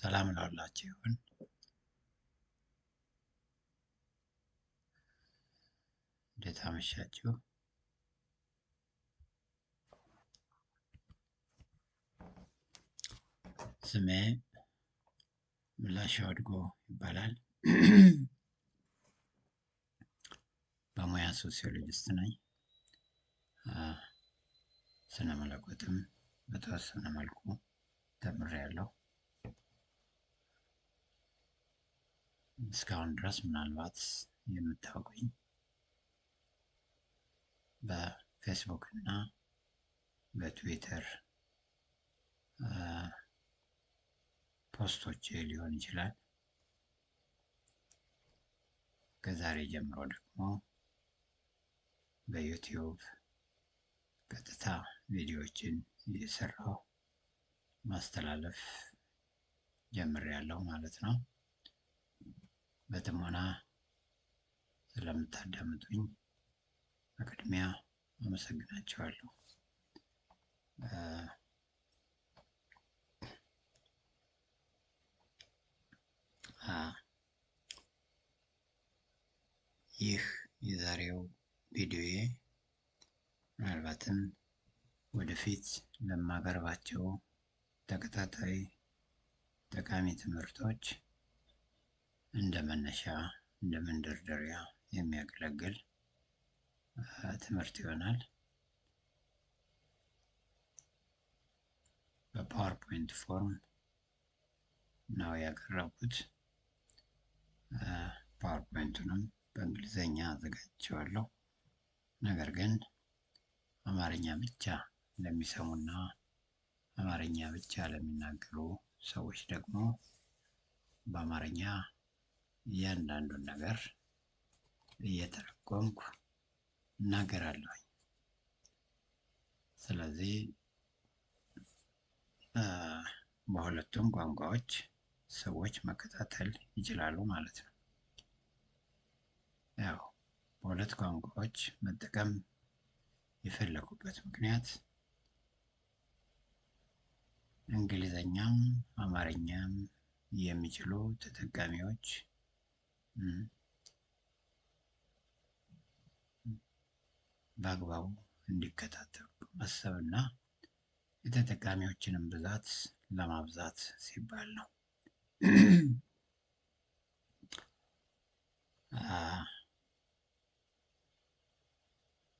ሰላም ላላችሁ ይሁን። እንዴት አመሻችሁ? ስሜ ምላሽ አድጎ ይባላል። በሙያ ሶሲዮሎጂስት ነኝ። ስነ መለኮትም በተወሰነ መልኩ ተምሬያለሁ። እስካሁን ድረስ ምናልባት የምታውቁኝ በፌስቡክ እና በትዊተር ፖስቶች ሊሆን ይችላል። ከዛሬ ጀምሮ ደግሞ በዩቲዩብ ቀጥታ ቪዲዮዎችን እየሰራሁ ማስተላለፍ ጀምሬያለሁ ማለት ነው። በጥሞና ስለምታዳምጡኝ በቅድሚያ አመሰግናችኋለሁ። ይህ የዛሬው ቪዲዮዬ ምናልባትም ወደፊት ለማቀርባቸው ተከታታይ ጠቃሚ ትምህርቶች እንደ መነሻ እንደ መንደርደሪያ የሚያገለግል ትምህርት ይሆናል። በፓወርፖይንት ፎርም ነው ያቀረብኩት። ፓወርፖይንቱንም በእንግሊዘኛ አዘጋጅቼዋለሁ። ነገር ግን አማርኛ ብቻ ለሚሰሙና አማርኛ ብቻ ለሚናገሩ ሰዎች ደግሞ በአማርኛ እያንዳንዱን ነገር እየተረጎምኩ እናገራለሁ። ስለዚህ በሁለቱም ቋንቋዎች ሰዎች መከታተል ይችላሉ ማለት ነው። ያው በሁለት ቋንቋዎች መጠቀም የፈለኩበት ምክንያት እንግሊዘኛም አማርኛም የሚችሉ ተጠቃሚዎች በአግባቡ እንዲከታተሉ ማሰብና የተጠቃሚዎችንም ብዛት ለማብዛት ሲባል ነው።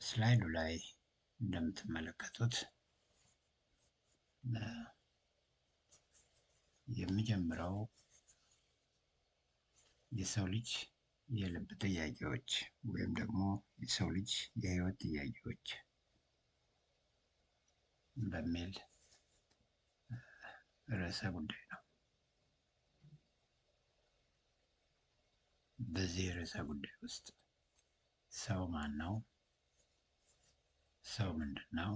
ስላይዱ ላይ እንደምትመለከቱት የሚጀምረው የሰው ልጅ የልብ ጥያቄዎች ወይም ደግሞ የሰው ልጅ የህይወት ጥያቄዎች በሚል ርዕሰ ጉዳይ ነው። በዚህ ርዕሰ ጉዳይ ውስጥ ሰው ማን ነው? ሰው ምንድን ነው?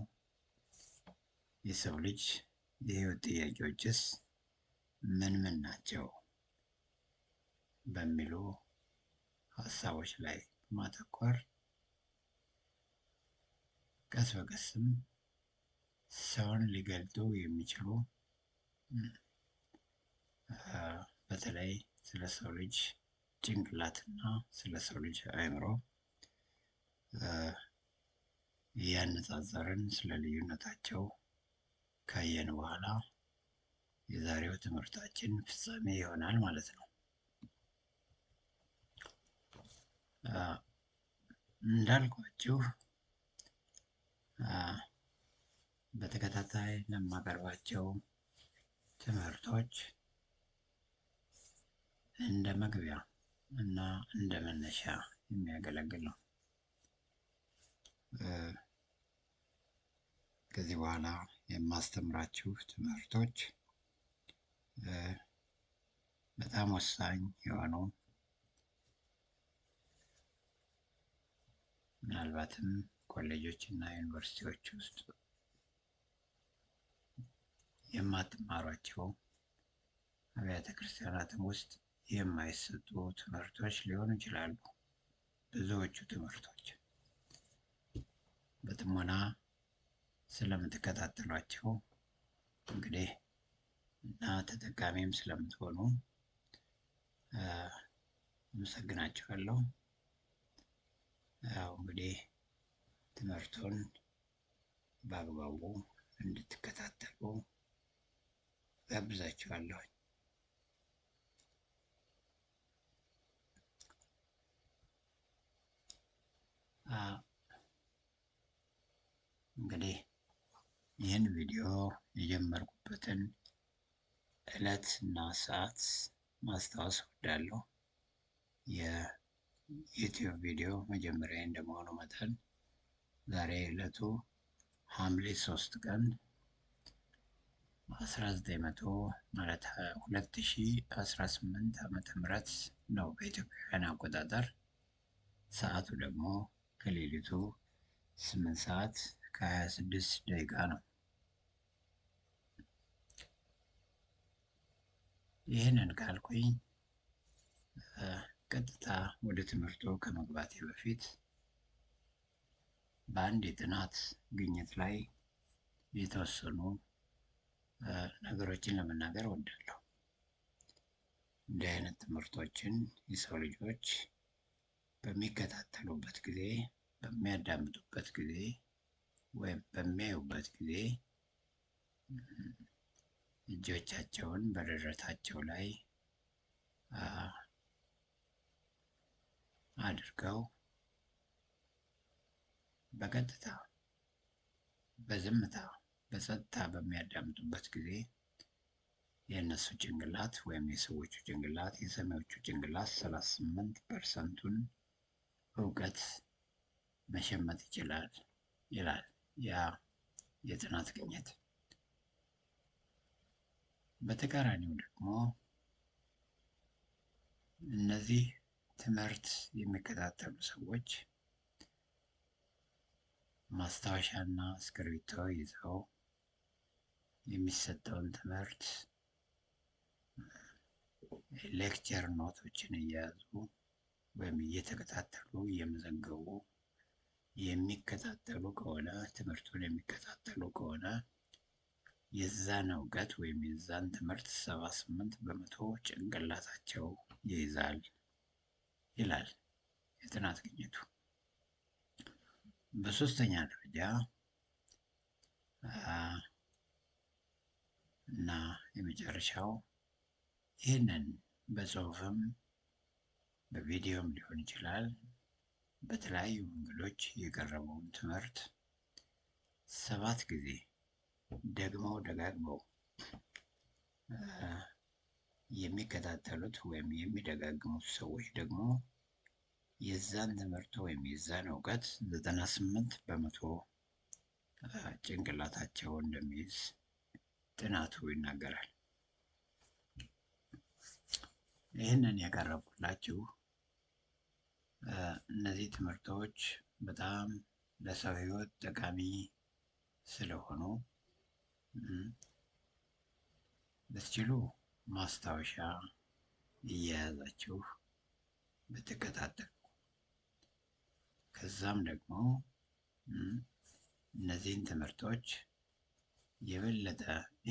የሰው ልጅ የህይወት ጥያቄዎችስ ምን ምን ናቸው? በሚሉ ሀሳቦች ላይ ማተኮር ቀስ በቀስም ሰውን ሊገልጡ የሚችሉ በተለይ ስለ ሰው ልጅ ጭንቅላትና ስለ ሰው ልጅ አእምሮ እያነጻጸርን ስለ ልዩነታቸው ካየን በኋላ የዛሬው ትምህርታችን ፍጻሜ ይሆናል ማለት ነው። እንዳልኳችሁ በተከታታይ ለማቀርባቸው ትምህርቶች እንደ መግቢያ እና እንደ መነሻ የሚያገለግል ነው። ከዚህ በኋላ የማስተምራችሁ ትምህርቶች በጣም ወሳኝ የሆኑ ምናልባትም ኮሌጆች እና ዩኒቨርሲቲዎች ውስጥ የማትማሯቸው አብያተ ክርስቲያናትም ውስጥ የማይሰጡ ትምህርቶች ሊሆኑ ይችላሉ። ብዙዎቹ ትምህርቶች በጥሞና ስለምትከታተሏቸው እንግዲህ እና ተጠቃሚም ስለምትሆኑ አመሰግናችኋለሁ። ያው እንግዲህ ትምህርቱን በአግባቡ እንድትከታተሉ ጋብዛችኋለሁ። እንግዲህ ይህን ቪዲዮ የጀመርኩበትን ዕለት እና ሰዓት ማስታወስ እወዳለሁ። የዩቲዩብ ቪዲዮ መጀመሪያ እንደመሆኑ መጠን ዛሬ ዕለቱ ሐምሌ 3 ቀን 2018 ዓመተ ምህረት ነው በኢትዮጵያውያን አቆጣጠር። ሰዓቱ ደግሞ ከሌሊቱ 8 ሰዓት ከ26 ደቂቃ ነው። ይህንን ካልኩኝ ቀጥታ ወደ ትምህርቱ ከመግባቴ በፊት በአንድ የጥናት ግኝት ላይ የተወሰኑ ነገሮችን ለመናገር እወዳለሁ። እንዲህ አይነት ትምህርቶችን የሰው ልጆች በሚከታተሉበት ጊዜ፣ በሚያዳምጡበት ጊዜ ወይም በሚያዩበት ጊዜ እጆቻቸውን በደረታቸው ላይ አድርገው በቀጥታ በዝምታ በጸጥታ በሚያዳምጡበት ጊዜ የእነሱ ጭንቅላት ወይም የሰዎቹ ጭንቅላት የሰሚዎቹ ጭንቅላት 38%ን እውቀት መሸመት ይችላል ይላል ያ የጥናት ግኝት። በተቃራኒው ደግሞ እነዚህ ትምህርት የሚከታተሉ ሰዎች ማስታወሻና እስክሪብቶ ይዘው የሚሰጠውን ትምህርት ሌክቸር ኖቶችን እየያዙ ወይም እየተከታተሉ እየመዘገቡ የሚከታተሉ ከሆነ ትምህርቱን የሚከታተሉ ከሆነ የዛን እውቀት ወይም የዛን ትምህርት 78% ጭንቅላታቸው ይይዛል ይላል የጥናት ግኝቱ። በሶስተኛ ደረጃ እና የመጨረሻው ይህንን በጽሁፍም በቪዲዮም ሊሆን ይችላል በተለያዩ መንገዶች የቀረበውን ትምህርት 7 ጊዜ ደግመው ደጋግመው የሚከታተሉት ወይም የሚደጋግሙት ሰዎች ደግሞ የዛን ትምህርት ወይም የዛን እውቀት 98% ጭንቅላታቸው እንደሚይዝ ጥናቱ ይናገራል። ይህንን ያቀረብኩላችሁ እነዚህ ትምህርቶች በጣም ለሰው ሕይወት ጠቃሚ ስለሆኑ ብትችሉ ማስታወሻ እየያዛችሁ ብትከታተሉ፣ ከዛም ደግሞ እነዚህን ትምህርቶች የበለጠ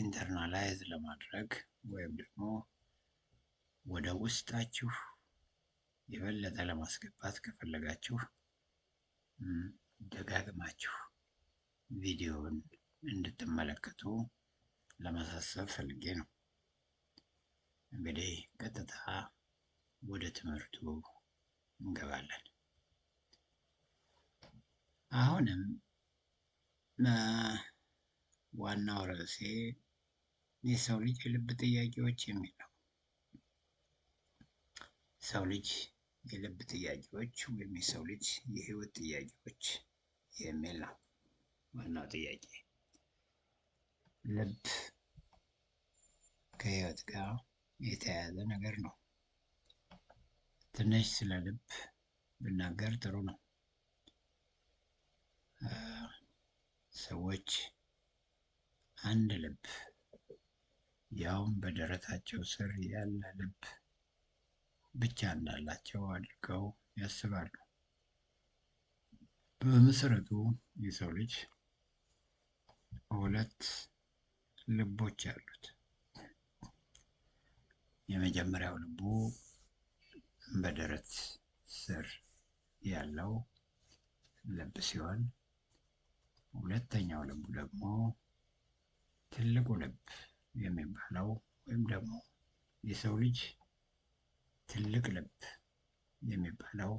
ኢንተርናላይዝ ለማድረግ ወይም ደግሞ ወደ ውስጣችሁ የበለጠ ለማስገባት ከፈለጋችሁ ደጋግማችሁ ቪዲዮውን እንድትመለከቱ ለማሳሰብ ፈልጌ ነው። እንግዲህ ቀጥታ ወደ ትምህርቱ እንገባለን። አሁንም ዋናው ርዕሴ የሰው ልጅ የልብ ጥያቄዎች የሚል ነው። ሰው ልጅ የልብ ጥያቄዎች ወይም የሰው ልጅ የህይወት ጥያቄዎች የሚል ነው ዋናው ጥያቄ። ልብ ከህይወት ጋር የተያያዘ ነገር ነው። ትንሽ ስለ ልብ ብናገር ጥሩ ነው። ሰዎች አንድ ልብ ያውም በደረታቸው ስር ያለ ልብ ብቻ እንዳላቸው አድርገው ያስባሉ። በመሰረቱ የሰው ልጅ 2 ልቦች አሉት። የመጀመሪያው ልቡ በደረት ስር ያለው ልብ ሲሆን ሁለተኛው ልቡ ደግሞ ትልቁ ልብ የሚባለው ወይም ደግሞ የሰው ልጅ ትልቅ ልብ የሚባለው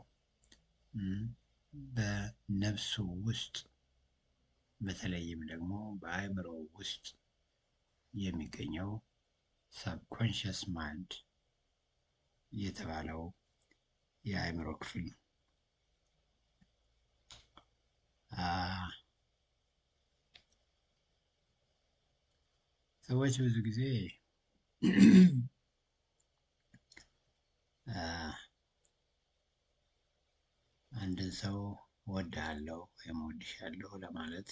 በነፍሱ ውስጥ በተለይም ደግሞ በአእምሮ ውስጥ የሚገኘው ሰብኮንሽስ ማይንድ የተባለው የአእምሮ ክፍል ነው። ሰዎች ብዙ ጊዜ አንድን ሰው እወድሃለሁ ወይም እወድሻለሁ ለማለት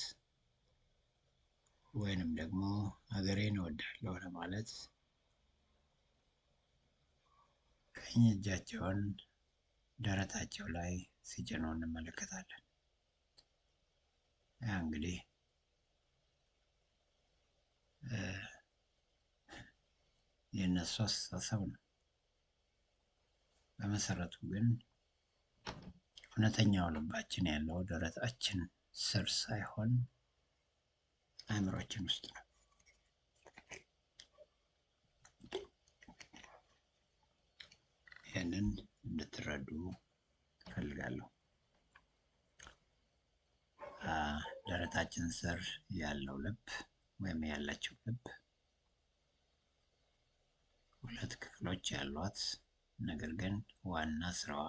ወይንም ደግሞ ሀገሬን እወዳለሁ ለማለት ቀኝ እጃቸውን ደረታቸው ላይ ሲጭኑ እንመለከታለን። ያ እንግዲህ የእነሱ አስተሳሰብ ነው። በመሰረቱ ግን እውነተኛው ልባችን ያለው ደረታችን ስር ሳይሆን አእምሯችን ውስጥ ነው። ይህንን እንድትረዱ እፈልጋለሁ። ደረታችን ስር ያለው ልብ ወይም ያለችው ልብ ሁለት ክፍሎች ያሏት፣ ነገር ግን ዋና ስራዋ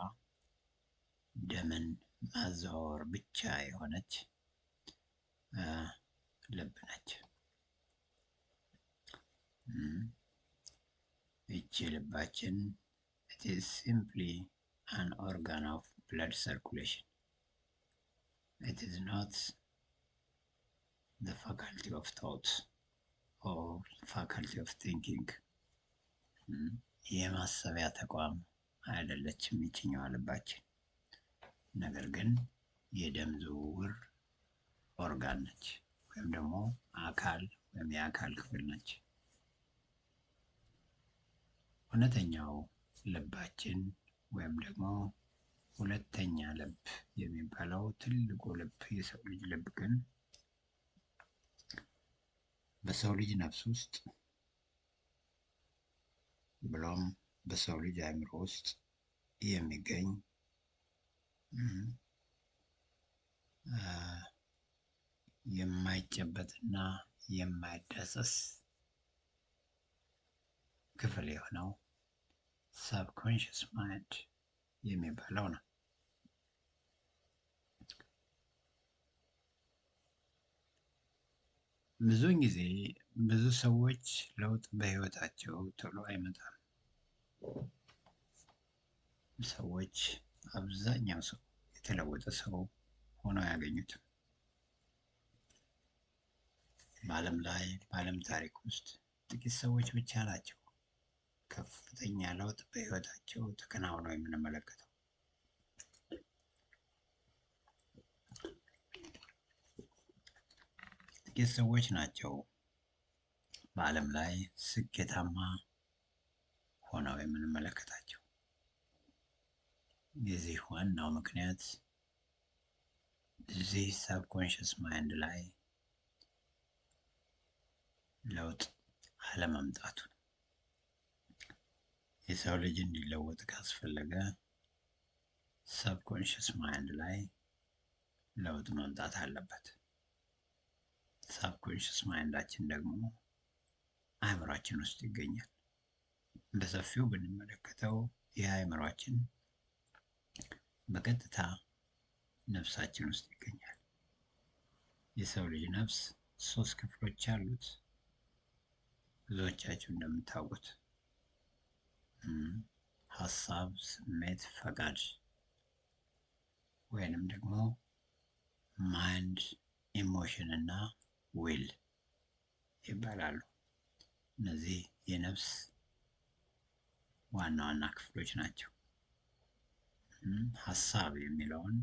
ደምን ማዘዋወር ብቻ የሆነች ልብ ነች። ይቺ ልባችን it is simply an organ of blood circulation. It is not the faculty of thought or faculty of thinking. የማሰቢያ ተቋም አይደለችም ይችኛዋ ልባችን፣ ነገር ግን የደም ዝውውር ኦርጋን ነች ወይም ደግሞ አካል ወይም የአካል ክፍል ነች። እውነተኛው ልባችን ወይም ደግሞ ሁለተኛ ልብ የሚባለው ትልቁ ልብ የሰው ልጅ ልብ ግን በሰው ልጅ ነፍስ ውስጥ ብሎም በሰው ልጅ አእምሮ ውስጥ የሚገኝ የማይጨበጥና የማይዳሰስ ክፍል የሆነው ሰብኮንሽስ ማይንድ የሚባለው ነው። ብዙውን ጊዜ ብዙ ሰዎች ለውጥ በህይወታቸው ቶሎ አይመጣም። ሰዎች አብዛኛው ሰው የተለወጠ ሰው ሆኖ አያገኙትም። በዓለም ታሪክ ውስጥ ጥቂት ሰዎች ብቻ ናቸው ከፍተኛ ለውጥ በህይወታቸው ተከናውነው የምንመለከተው። ጥቂት ሰዎች ናቸው በዓለም ላይ ስኬታማ ሆነው የምንመለከታቸው። የዚህ ዋናው ምክንያት እዚህ ሰብኮንሽስ ማይንድ ላይ ለውጥ አለመምጣቱ ነው። የሰው ልጅ እንዲለወጥ ካስፈለገ ሰብኮንሽስ ማይንድ ላይ ለውጥ መምጣት አለበት። ሰብኮንሽስ ማይንዳችን ደግሞ አእምሯችን ውስጥ ይገኛል። በሰፊው ብንመለከተው ይህ አእምሯችን በቀጥታ ነፍሳችን ውስጥ ይገኛል። የሰው ልጅ ነፍስ 3 ክፍሎች አሉት። ብዙዎቻችሁ እንደምታውቁት ሀሳብ፣ ስሜት፣ ፈቃድ ወይንም ደግሞ ማይንድ፣ ኢሞሽን እና ዊል ይባላሉ። እነዚህ የነፍስ ዋና ዋና ክፍሎች ናቸው። ሀሳብ የሚለውን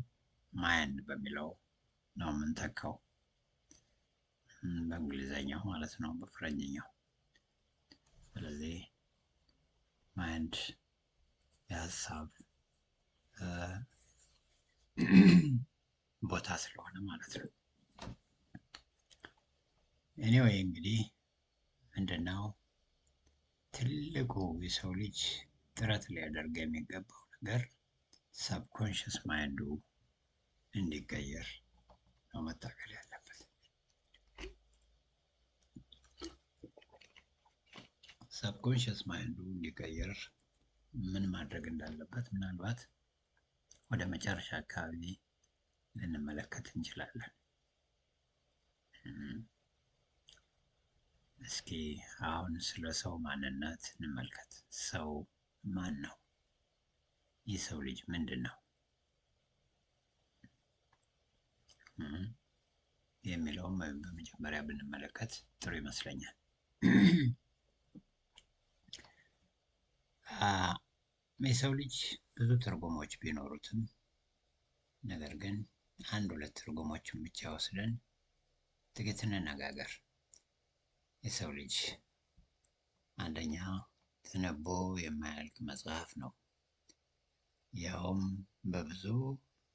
ማይንድ በሚለው ነው የምንተካው፣ በእንግሊዘኛው ማለት ነው፣ በፈረንጅኛው። ስለዚህ ማይንድ የሀሳብ ቦታ ስለሆነ ማለት ነው። ኤኒዌይ እንግዲህ ምንድነው ትልቁ የሰው ልጅ ጥረት ሊያደርግ የሚገባው ነገር ሰብኮንሽስ ማይንዱ እንዲቀየር ነው መታገል ያለበት። ሰብኮንሽስ ማይንዱ እንዲቀየር ምን ማድረግ እንዳለበት ምናልባት ወደ መጨረሻ አካባቢ ልንመለከት እንችላለን። እስኪ አሁን ስለ ሰው ማንነት እንመልከት። ሰው ማን ነው? የሰው ልጅ ምንድን ነው የሚለውም በመጀመሪያ ብንመለከት ጥሩ ይመስለኛል። የሰው ልጅ ብዙ ትርጉሞች ቢኖሩትም ነገር ግን አንድ ሁለት ትርጉሞችን ብቻ ወስደን ጥቂት እንነጋገር። የሰው ልጅ አንደኛ ተነቦ የማያልቅ መጽሐፍ ነው። ያውም በብዙ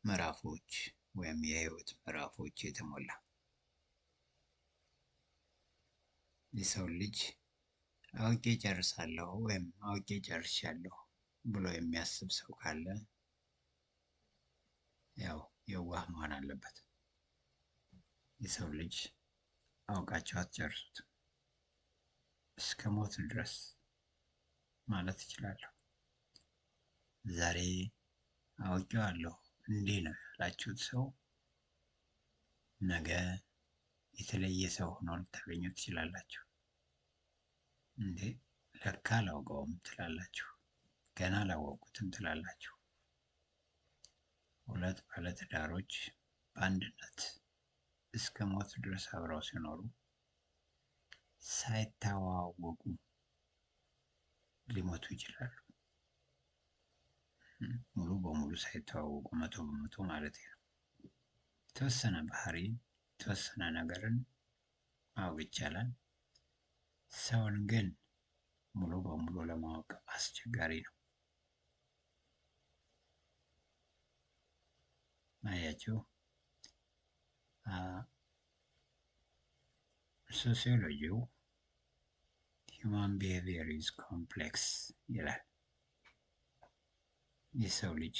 ምዕራፎች ወይም የህይወት ምዕራፎች የተሞላ። የሰው ልጅ አውቄ ጨርሳለሁ ወይም አውቄ ጨርሻለሁ ብሎ የሚያስብ ሰው ካለ ያው የዋህ መሆን አለበት። የሰው ልጅ አውቃችሁ አትጨርሱትም እስከ ሞት ድረስ ማለት እችላለሁ። ዛሬ አውቄዋለሁ እንዲህ ነው ያላችሁት ሰው ነገ የተለየ ሰው ሆኖ ልታገኙት ትችላላችሁ። እንዴ ለካ አላውቀውም ትላላችሁ፣ ገና አላወቁትም ትላላችሁ። ሁለት ባለትዳሮች በአንድነት እስከ ሞት ድረስ አብረው ሲኖሩ ሳይተዋወቁ ሊሞቱ ይችላሉ። ሙሉ በሙሉ ሳይተዋወቁ 100% ማለት ነው። የተወሰነ ባህሪ የተወሰነ ነገርን ማወቅ ይቻላል። ሰውን ግን ሙሉ በሙሉ ለማወቅ አስቸጋሪ ነው። አያችሁ፣ ሶሲዮሎጂው ሂውማን ቢሄቪየር ኢዝ ኮምፕሌክስ ይላል። የሰው ልጅ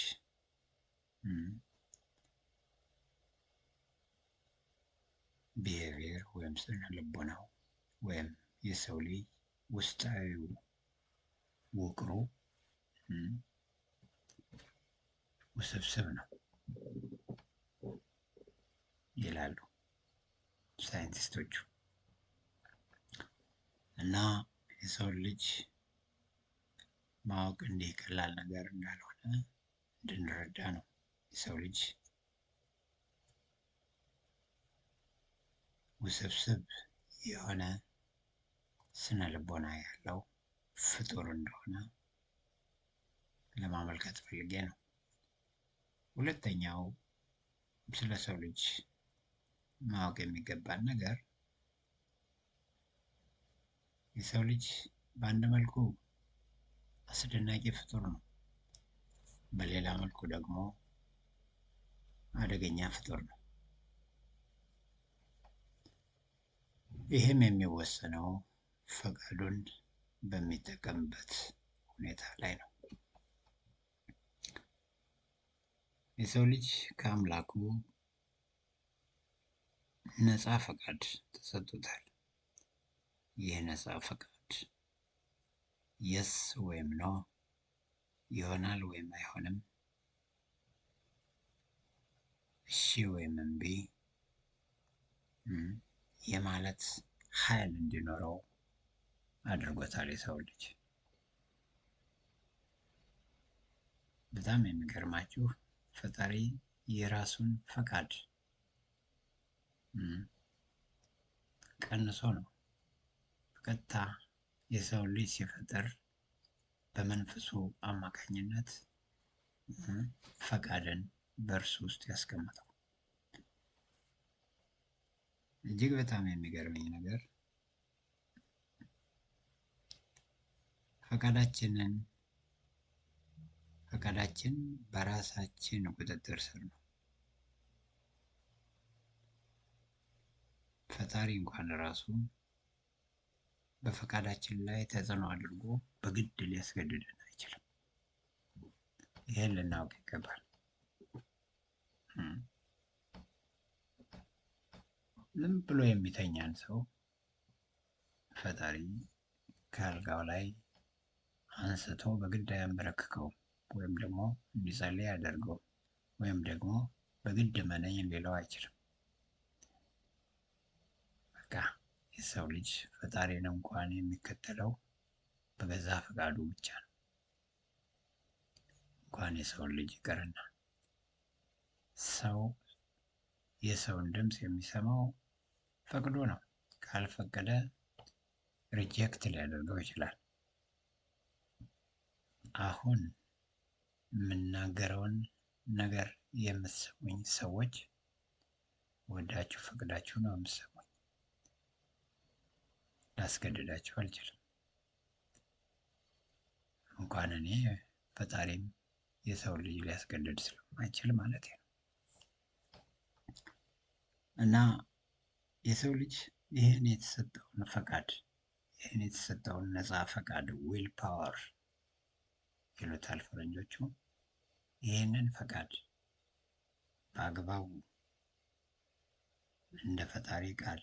ቢሄቪየር ወይም ስነ ልቦናው ወይም የሰው ልጅ ውስጣዊ ውቅሩ ውስብስብ ነው ይላሉ ሳይንቲስቶቹ። እና የሰው ልጅ ማወቅ እንዲህ ቀላል ነገር እንዳልሆነ እንድንረዳ ነው። የሰው ልጅ ውስብስብ የሆነ ስነ ልቦና ያለው ፍጡር እንደሆነ ለማመልከት ፈልጌ ነው። ሁለተኛው ስለ ሰው ልጅ ማወቅ የሚገባን ነገር የሰው ልጅ በአንድ መልኩ አስደናቂ ፍጡር ነው፣ በሌላ መልኩ ደግሞ አደገኛ ፍጡር ነው። ይህም የሚወሰነው ፈቃዱን በሚጠቀምበት ሁኔታ ላይ ነው። የሰው ልጅ ከአምላኩ ነፃ ፈቃድ ተሰጥቶታል። ይህ ነፃ ፈቃድ የስ ወይም ኖ ይሆናል ወይም አይሆንም፣ እሺ ወይም እምቢ የማለት ኃይል እንዲኖረው አድርጎታል የሰው ልጅ። በጣም የሚገርማችሁ ፈጣሪ የራሱን ፈቃድ ቀንሶ ነው በቀጥታ የሰው ልጅ ሲፈጠር በመንፈሱ አማካኝነት ፈቃድን በእርሱ ውስጥ ያስቀመጠው። እጅግ በጣም የሚገርመኝ ነገር ፈቃዳችንን ፈቃዳችን በራሳችን ቁጥጥር ስር ነው። ፈጣሪ እንኳን ራሱ በፈቃዳችን ላይ ተጽዕኖ አድርጎ በግድ ሊያስገድደን አይችልም። ይሄን ልናውቅ ይገባል። ዝም ብሎ የሚተኛን ሰው ፈጣሪ ከአልጋው ላይ አንስቶ በግድ አያንበረክከውም፣ ወይም ደግሞ እንዲጸልይ አያደርገውም፣ ወይም ደግሞ በግድ መነኝ ሊለው አይችልም። በቃ የሰው ልጅ ፈጣሪን እንኳን የሚከተለው በገዛ ፈቃዱ ብቻ ነው። እንኳን የሰውን ልጅ ይቅርና ሰው የሰውን ድምፅ የሚሰማው ፈቅዶ ነው። ካልፈቀደ ሪጀክት ሊያደርገው ይችላል። አሁን የምናገረውን ነገር የምትሰሙኝ ሰዎች ወዳችሁ ፈቅዳችሁ ነው የምትሰሙኝ። ላስገድዳችሁ አልችልም። እንኳን እኔ ፈጣሪም የሰው ልጅ ሊያስገድድ ስለማይችል ማለት ነው። እና የሰው ልጅ ይህን የተሰጠውን ፈቃድ ይህን የተሰጠውን ነፃ ፈቃድ ዊል ፓወር ይሉታል ፈረንጆቹ። ይህንን ፈቃድ በአግባቡ እንደ ፈጣሪ ቃል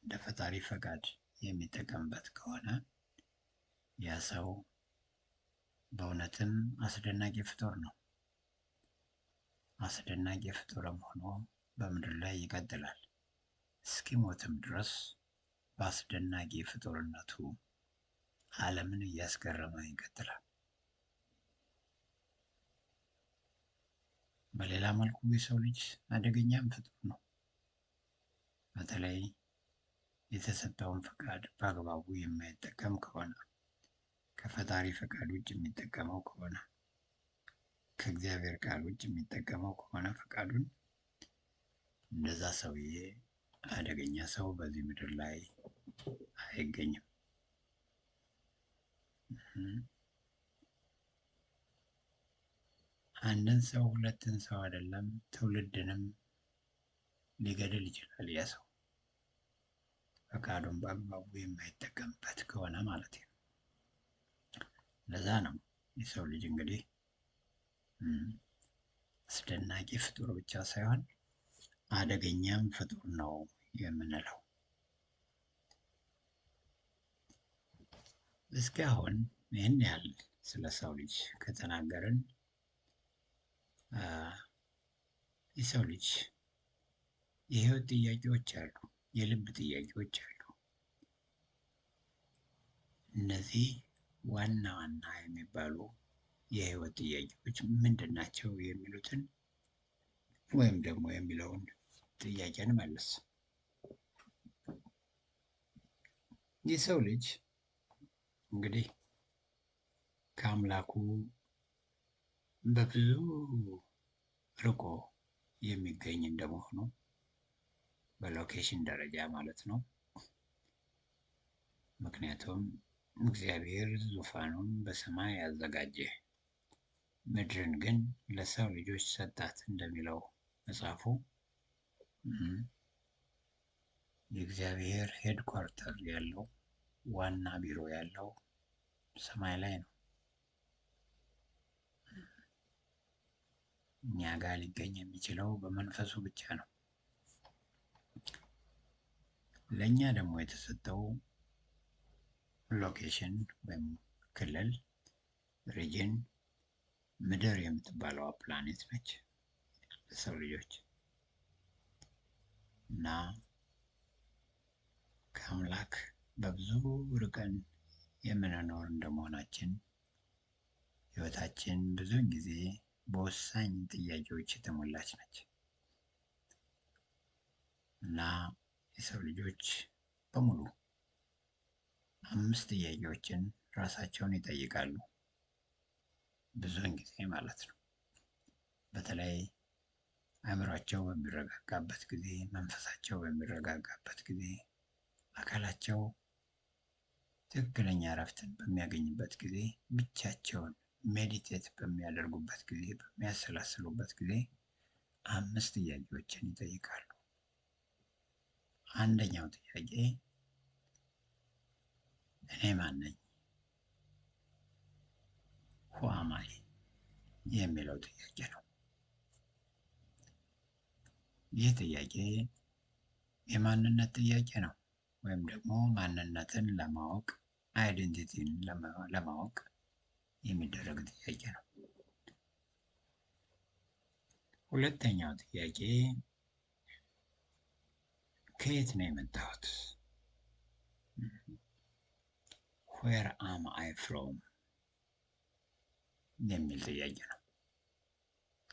እንደ ፈጣሪ ፈቃድ የሚጠቀምበት ከሆነ ያ ሰው በእውነትም አስደናቂ ፍጡር ነው። አስደናቂ ፍጡርም ሆኖ በምድር ላይ ይቀጥላል። እስኪሞትም ድረስ በአስደናቂ ፍጡርነቱ ዓለምን እያስገረመ ይቀጥላል። በሌላ መልኩ የሰው ልጅ አደገኛም ፍጡር ነው። በተለይ የተሰጠውን ፈቃድ በአግባቡ የማይጠቀም ከሆነ፣ ከፈጣሪ ፈቃድ ውጭ የሚጠቀመው ከሆነ፣ ከእግዚአብሔር ቃል ውጭ የሚጠቀመው ከሆነ ፈቃዱን፣ እንደዛ ሰውዬ አደገኛ ሰው በዚህ ምድር ላይ አይገኝም። አንድን ሰው ሁለትን ሰው አይደለም ትውልድንም ሊገድል ይችላል። ያ ሰው ፈቃዱን በአግባቡ የማይጠቀምበት ከሆነ ማለት ነው። ለዛ ነው የሰው ልጅ እንግዲህ አስደናቂ ፍጡር ብቻ ሳይሆን አደገኛም ፍጡር ነው የምንለው። እስካሁን ይህን ያህል ስለ ሰው ልጅ ከተናገርን የሰው ልጅ የህይወት ጥያቄዎች አሉ፣ የልብ ጥያቄዎች አሉ። እነዚህ ዋና ዋና የሚባሉ የህይወት ጥያቄዎች ምንድን ናቸው የሚሉትን ወይም ደግሞ የሚለውን ጥያቄ እንመልስ። የሰው ልጅ እንግዲህ ከአምላኩ በብዙ ርቆ የሚገኝ እንደመሆኑ በሎኬሽን ደረጃ ማለት ነው። ምክንያቱም እግዚአብሔር ዙፋኑን በሰማይ ያዘጋጀ ምድርን ግን ለሰው ልጆች ሰጣት እንደሚለው መጽሐፉ የእግዚአብሔር ሄድኳርተር ያለው ዋና ቢሮ ያለው ሰማይ ላይ ነው። እኛ ጋር ሊገኝ የሚችለው በመንፈሱ ብቻ ነው። ለእኛ ደግሞ የተሰጠው ሎኬሽን ወይም ክልል ሪጅን ምድር የምትባለዋ ፕላኔት ነች ለሰው ልጆች እና ከአምላክ በብዙ ርቀን የምንኖር እንደመሆናችን ህይወታችን ብዙውን ጊዜ በወሳኝ ጥያቄዎች የተሞላች ነች እና የሰው ልጆች በሙሉ 5 ጥያቄዎችን ራሳቸውን ይጠይቃሉ ብዙውን ጊዜ ማለት ነው። በተለይ አእምሯቸው በሚረጋጋበት ጊዜ፣ መንፈሳቸው በሚረጋጋበት ጊዜ፣ አካላቸው ትክክለኛ እረፍትን በሚያገኝበት ጊዜ ብቻቸውን ሜዲቴት በሚያደርጉበት ጊዜ በሚያሰላስሉበት ጊዜ 5 ጥያቄዎችን ይጠይቃሉ። አንደኛው ጥያቄ እኔ ማን ነኝ? Who am I? የሚለው ጥያቄ ነው። ይህ ጥያቄ የማንነት ጥያቄ ነው፣ ወይም ደግሞ ማንነትን ለማወቅ አይደንቲቲን ለማወቅ የሚደረግ ጥያቄ ነው። ሁለተኛው ጥያቄ ከየት ነው የመጣሁት? Where am I from? የሚል ጥያቄ ነው።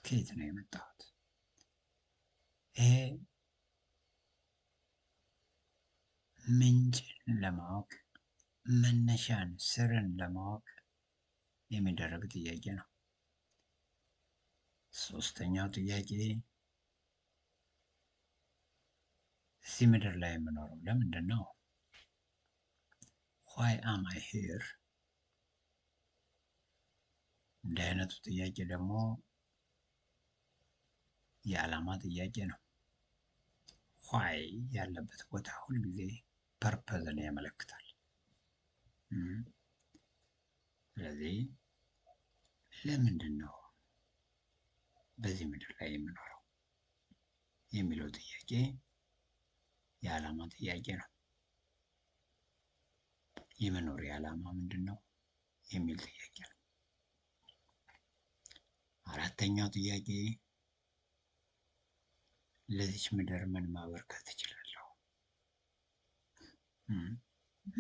ከየት ነው የመጣሁት? ይሄ ምንጭን ለማወቅ መነሻን ስርን ለማወቅ የሚደረግ ጥያቄ ነው። ሶስተኛው ጥያቄ እዚህ ምድር ላይ የምኖረው ለምንድን ነው? Why am I here? እንዲህ አይነቱ ጥያቄ ደግሞ የዓላማ ጥያቄ ነው። ዋይ ያለበት ቦታ ሁልጊዜ ፐርፐዝን ያመለክታል። ስለዚህ ለምንድን ነው በዚህ ምድር ላይ የምኖረው የሚለው ጥያቄ የዓላማ ጥያቄ ነው። የመኖሪያ ዓላማ ምንድን ነው የሚል ጥያቄ ነው። አራተኛው ጥያቄ ለዚች ምድር ምን ማበርከት እችላለሁ?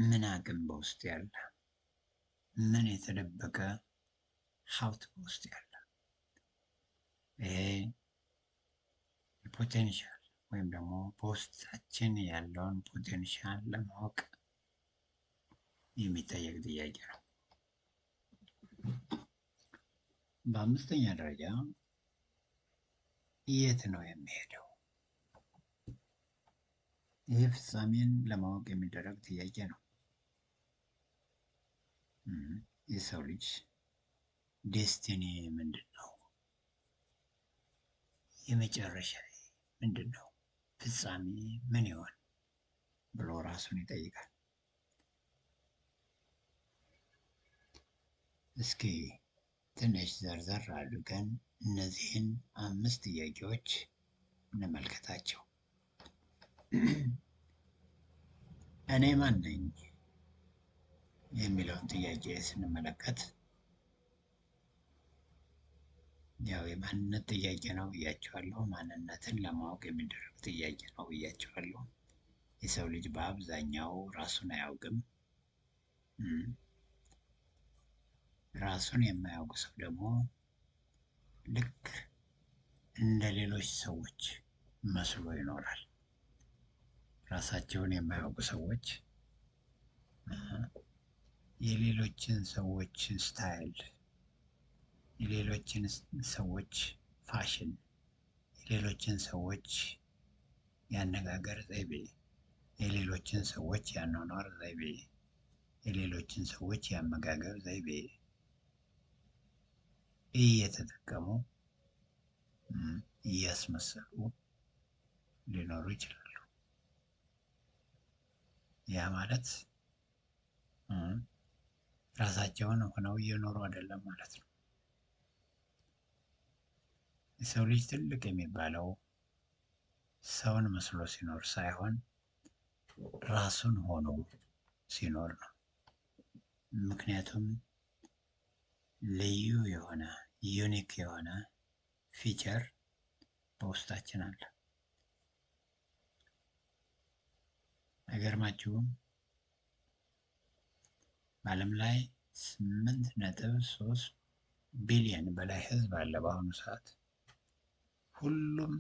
ምን አቅም በውስጥ ያለ፣ ምን የተደበቀ ሀብት በውስጥ ያለ፣ ይሄ ፖቴንሻል ወይም ደግሞ በውስጣችን ያለውን ፖቴንሻል ለማወቅ የሚጠየቅ ጥያቄ ነው። በአምስተኛ ደረጃ የት ነው የሚሄደው? ይህ ፍጻሜን ለማወቅ የሚደረግ ጥያቄ ነው። የሰው ልጅ ዴስቲኒ ምንድን ነው? የመጨረሻ ምንድን ነው? ፍጻሜ ምን ይሆን ብሎ ራሱን ይጠይቃል። እስኪ ትንሽ ዘርዘር አድርገን እነዚህን 5 ጥያቄዎች እንመልከታቸው። እኔ ማን ነኝ የሚለውን ጥያቄ ስንመለከት ያው የማንነት ጥያቄ ነው ብያቸዋለሁ። ማንነትን ለማወቅ የሚደረግ ጥያቄ ነው ብያቸዋለሁ። የሰው ልጅ በአብዛኛው ራሱን አያውቅም። ራሱን የማያውቅ ሰው ደግሞ ልክ እንደ ሌሎች ሰዎች መስሎ ይኖራል። ራሳቸውን የማያውቁ ሰዎች የሌሎችን ሰዎች ስታይል፣ የሌሎችን ሰዎች ፋሽን፣ የሌሎችን ሰዎች ያነጋገር ዘይቤ፣ የሌሎችን ሰዎች ያኗኗር ዘይቤ፣ የሌሎችን ሰዎች ያመጋገብ ዘይቤ እየተጠቀሙ እያስመሰሉ ሊኖሩ ይችላሉ። ያ ማለት ራሳቸውን ሆነው እየኖሩ አይደለም ማለት ነው። የሰው ልጅ ትልቅ የሚባለው ሰውን መስሎ ሲኖር ሳይሆን ራሱን ሆኖ ሲኖር ነው። ምክንያቱም ልዩ የሆነ ዩኒክ የሆነ ፊቸር በውስጣችን አለ። አይገርማችሁም? በዓለም ላይ 8.3 ቢሊዮን በላይ ህዝብ አለ በአሁኑ ሰዓት። ሁሉም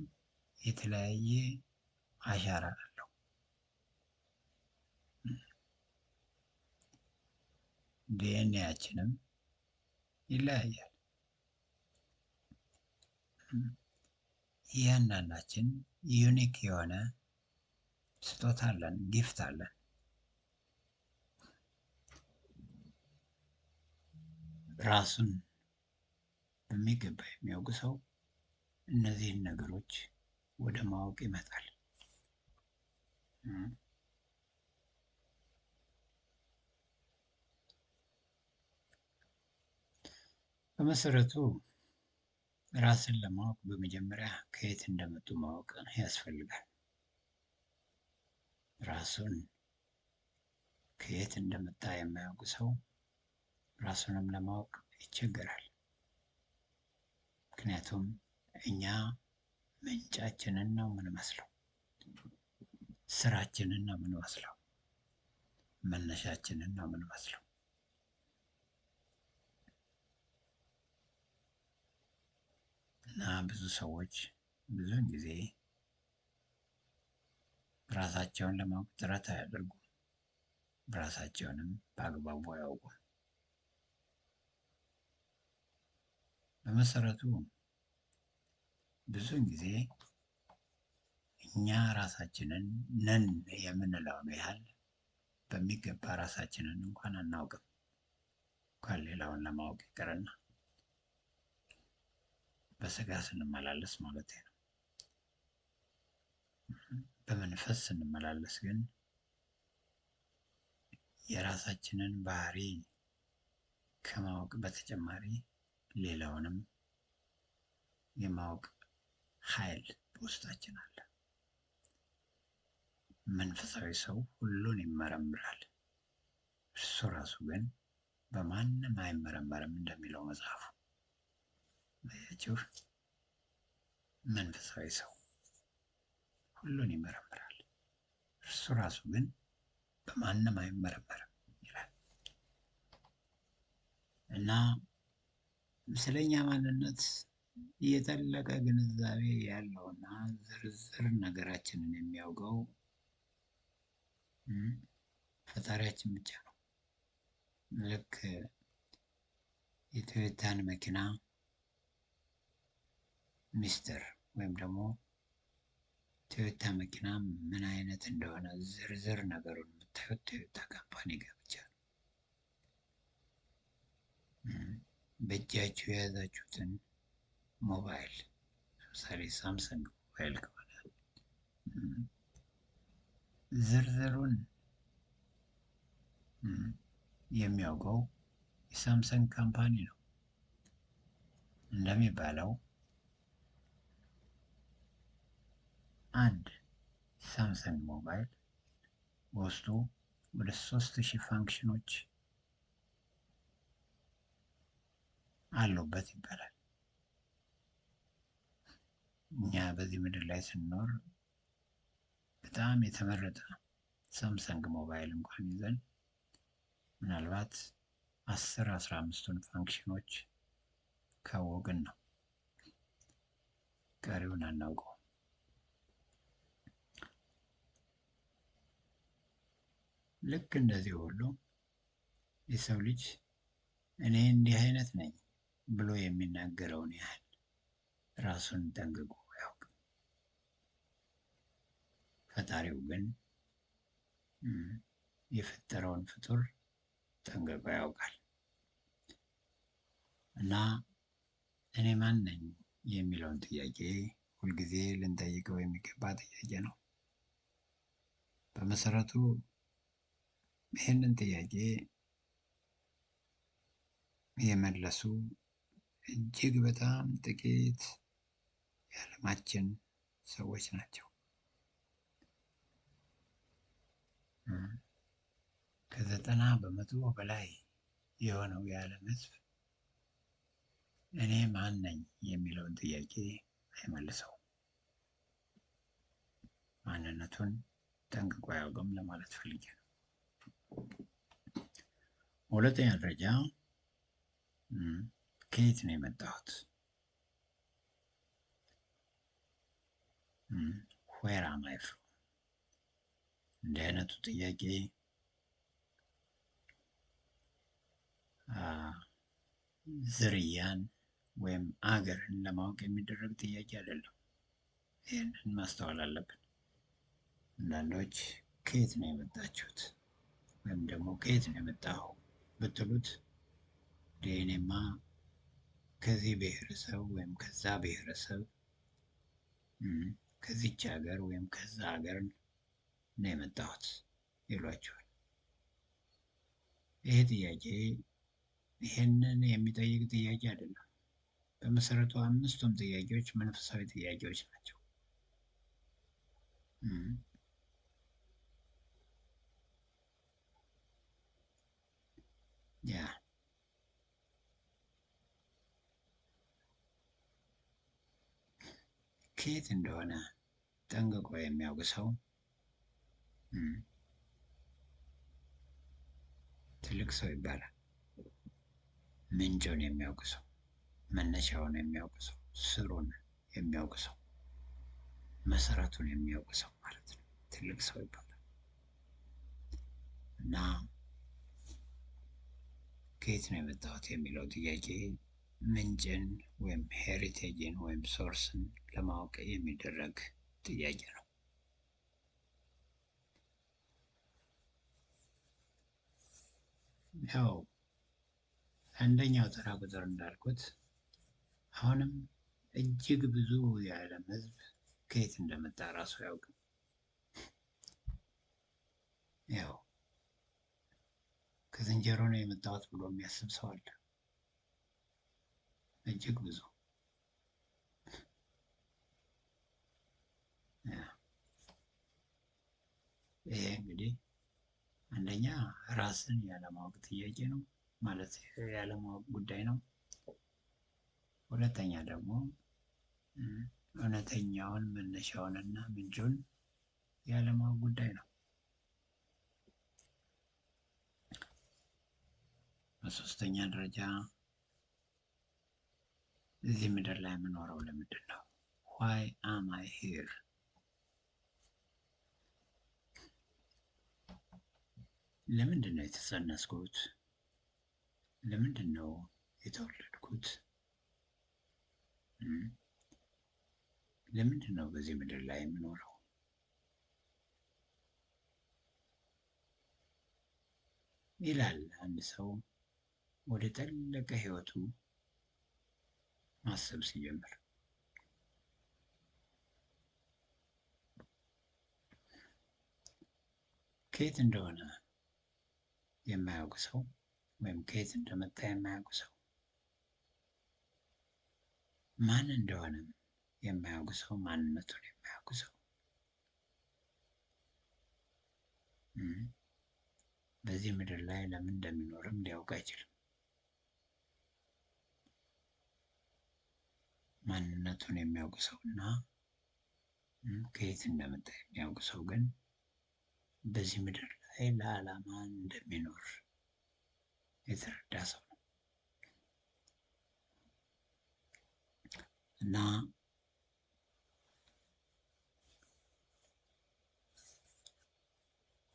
የተለያየ አሻራ አለው። ዲኤንኤያችንም ይለያያል። እያንዳንዳችን ዩኒክ የሆነ ስጦታ አለን፣ ጊፍት አለን። ራሱን በሚገባ የሚያውቅ ሰው እነዚህን ነገሮች ወደ ማወቅ ይመጣል። በመሰረቱ ራስን ለማወቅ በመጀመሪያ ከየት እንደመጡ ማወቅ ያስፈልጋል። ራሱን ከየት እንደመጣ የማያውቅ ሰው ራሱንም ለማወቅ ይቸገራል። ምክንያቱም እኛ ምንጫችንን ነው የምንመስለው፣ ስራችንን ነው የምንመስለው፣ መነሻችንን ነው የምንመስለው። እና ብዙ ሰዎች ብዙውን ጊዜ ራሳቸውን ለማወቅ ጥረት አያደርጉም፣ ራሳቸውንም በአግባቡ አያውቁም። በመሰረቱ ብዙውን ጊዜ እኛ ራሳችንን ነን የምንለውን ያህል በሚገባ ራሳችንን እንኳን አናውቅም፣ እንኳን ሌላውን ለማወቅ ይቅርና በስጋ ስንመላለስ ማለት ነው። በመንፈስ ስንመላለስ ግን የራሳችንን ባህሪ ከማወቅ በተጨማሪ ሌላውንም የማወቅ ኃይል በውስጣችን አለ። መንፈሳዊ ሰው ሁሉን ይመረምራል፣ እርሱ ራሱ ግን በማንም አይመረመርም እንደሚለው መጽሐፉ። አያችሁ፣ መንፈሳዊ ሰው ሁሉን ይመረምራል፣ እርሱ ራሱ ግን በማንም አይመረመርም ይላል። እና ስለኛ ማንነት የጠለቀ ግንዛቤ ያለውና ዝርዝር ነገራችንን የሚያውቀው ፈጣሪያችን ብቻ ነው። ልክ የቶዮታን መኪና ሚስጥር ወይም ደግሞ ቶዮታ መኪና ምን አይነት እንደሆነ ዝርዝር ነገሩን የምታዩት ቶዮታ ካምፓኒ ጋር ብቻ ነው። በእጃችሁ የያዛችሁትን ሞባይል ለምሳሌ ሳምሰንግ ሞባይል ከሆነ ዝርዝሩን የሚያውቀው የሳምሰንግ ካምፓኒ ነው። እንደሚባለው አንድ ሳምሰንግ ሞባይል በውስጡ ወደ 3000 ፋንክሽኖች አሉበት ይባላል። እኛ በዚህ ምድር ላይ ስንኖር በጣም የተመረጠ ሳምሰንግ ሞባይል እንኳን ይዘን ምናልባት 10-15ቱን ፋንክሽኖች ካወቅን ነው፣ ቀሪውን አናውቀው። ልክ እንደዚህ ሁሉ የሰው ልጅ እኔ እንዲህ አይነት ነኝ ብሎ የሚናገረውን ያህል ራሱን ጠንቅቆ አያውቅም። ፈጣሪው ግን የፈጠረውን ፍጡር ጠንቅቆ ያውቃል። እና እኔ ማን ነኝ የሚለውን ጥያቄ ሁልጊዜ ልንጠይቀው የሚገባ ጥያቄ ነው። በመሰረቱ ይህንን ጥያቄ የመለሱ እጅግ በጣም ጥቂት የዓለማችን ሰዎች ናቸው። ከ90% በላይ የሆነው የዓለም ሕዝብ እኔ ማን ነኝ የሚለውን ጥያቄ አይመልሰውም። ማንነቱን ጠንቅቆ አያውቅም ለማለት ፈልጌ ነው። ሁለተኛ ደረጃ ከየት ነው የመጣሁት? where am I from? እንዲህ አይነቱ ጥያቄ ዝርያን ወይም አገርን ለማወቅ የሚደረግ ጥያቄ አይደለም። ይህንን ማስተዋል አለብን። አንዳንዶች ከየት ነው የመጣችሁት ወይም ደግሞ ከየት ነው የመጣኸው ብትሉት እኔማ ከዚህ ብሔረሰብ ወይም ከዛ ብሔረሰብ ከዚች ሀገር ወይም ከዛ ሀገር ነው የመጣሁት ይሏቸዋል። ይሄ ጥያቄ ይሄንን የሚጠይቅ ጥያቄ አይደለም። በመሰረቱ አምስቱም ጥያቄዎች መንፈሳዊ ጥያቄዎች ናቸው። ያ ከየት እንደሆነ ጠንቅቆ የሚያውቅ ሰው ትልቅ ሰው ይባላል። ምንጩን የሚያውቅ ሰው፣ መነሻውን የሚያውቅ ሰው፣ ስሩን የሚያውቅ ሰው፣ መሰረቱን የሚያውቅ ሰው ማለት ነው ትልቅ ሰው ይባላል። እና ከየት ነው የመጣሁት የሚለው ጥያቄ ምንጭን ወይም ሄሪቴጅን ወይም ሶርስን ለማወቅ የሚደረግ ጥያቄ ነው። ያው አንደኛው ተራ ቁጥር እንዳልኩት አሁንም እጅግ ብዙ የዓለም ሕዝብ ከየት እንደመጣ ራሱ አያውቅም። ያው ከዝንጀሮ ነው የመጣሁት ብሎ የሚያስብ ሰው አለ። እጅግ ብዙ። ይሄ እንግዲህ አንደኛ ራስን ያለማወቅ ጥያቄ ነው ማለት ያለማወቅ ጉዳይ ነው። ሁለተኛ ደግሞ እውነተኛውን መነሻውንና ምንጩን ያለማወቅ ጉዳይ ነው። በሶስተኛ ደረጃ እዚህ ምድር ላይ የምኖረው ለምንድን ነው? ዋይ አም አይ ሂር? ለምንድን ነው የተጸነስኩት? ለምንድን ነው የተወለድኩት? ለምንድን ነው በዚህ ምድር ላይ የምኖረው? ይላል አንድ ሰው ወደ ጠለቀ ህይወቱ ማሰብ ሲጀምር። ከየት እንደሆነ የማያውቅ ሰው ወይም ከየት እንደመጣ የማያውቅ ሰው፣ ማን እንደሆነ የማያውቅ ሰው፣ ማንነቱን የማያውቅ ሰው በዚህ ምድር ላይ ለምን እንደሚኖርም ሊያውቅ አይችልም። ማንነቱን የሚያውቅ ሰው እና ከየት እንደመጣ የሚያውቅ ሰው ግን በዚህ ምድር ላይ ለዓላማ እንደሚኖር የተረዳ ሰው ነው እና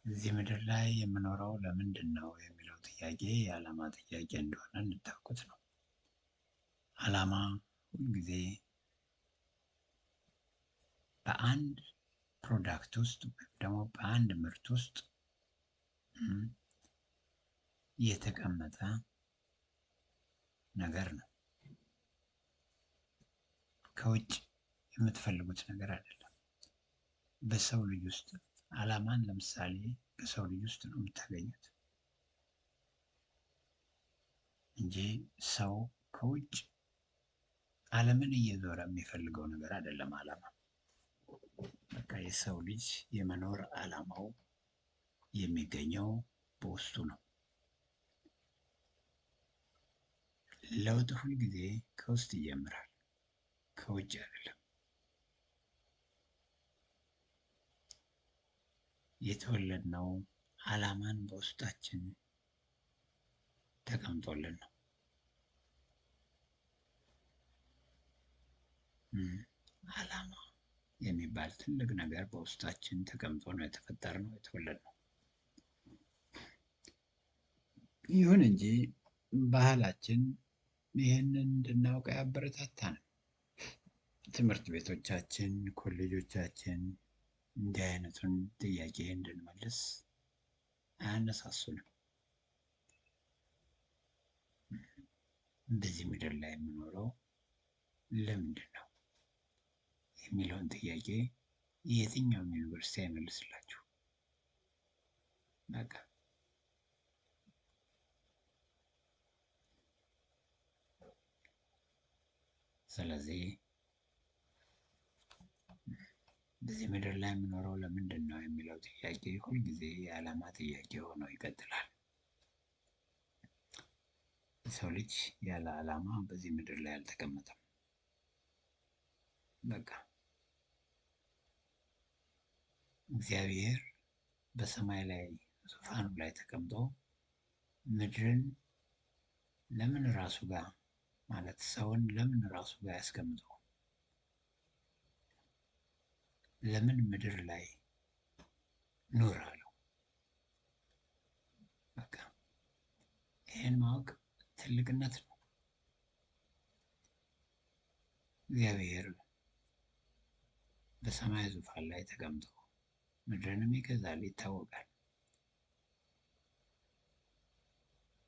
እዚህ ምድር ላይ የምኖረው ለምንድን ነው የሚለው ጥያቄ የዓላማ ጥያቄ እንደሆነ እንድታውቁት ነው። ዓላማ ሁልጊዜ በአንድ ፕሮዳክት ውስጥ ወይም ደግሞ በአንድ ምርት ውስጥ የተቀመጠ ነገር ነው። ከውጭ የምትፈልጉት ነገር አይደለም። በሰው ልጅ ውስጥ ዓላማን ለምሳሌ በሰው ልጅ ውስጥ ነው የምታገኙት እንጂ ሰው ከውጭ ዓለምን እየዞረ የሚፈልገው ነገር አይደለም። ዓላማ በቃ የሰው ልጅ የመኖር ዓላማው የሚገኘው በውስጡ ነው። ለውጥ ሁልጊዜ ከውስጥ ይጀምራል፣ ከውጭ አይደለም። የተወለድነው ዓላማን በውስጣችን ተቀምጦልን ነው። ዓላማ የሚባል ትልቅ ነገር በውስጣችን ተቀምጦ ነው የተፈጠርነው፣ የተወለድነው። ይሁን እንጂ ባህላችን ይህንን እንድናውቅ አያበረታታንም። ትምህርት ቤቶቻችን፣ ኮሌጆቻችን እንዲህ አይነቱን ጥያቄ እንድንመልስ አያነሳሱንም። በዚህ ምድር ላይ የምኖረው ለምንድን ነው የሚለውን ጥያቄ የትኛውም ዩኒቨርሲቲ አይመልስላችሁ። በቃ ስለዚህ በዚህ ምድር ላይ የምኖረው ለምንድን ነው የሚለው ጥያቄ ሁልጊዜ የዓላማ ጥያቄ ሆኖ ይቀጥላል። የሰው ልጅ ያለ ዓላማ በዚህ ምድር ላይ አልተቀመጠም። በቃ እግዚአብሔር በሰማይ ላይ ዙፋኑ ላይ ተቀምጦ ምድርን ለምን ራሱ ጋር ማለት ሰውን ለምን ራሱ ጋር ያስቀምጠው? ለምን ምድር ላይ ኑር አለው? በቃ ይህን ማወቅ ትልቅነት ነው። እግዚአብሔር በሰማይ ዙፋን ላይ ተቀምጦ ምድርንም ይገዛል፣ ይታወቃል።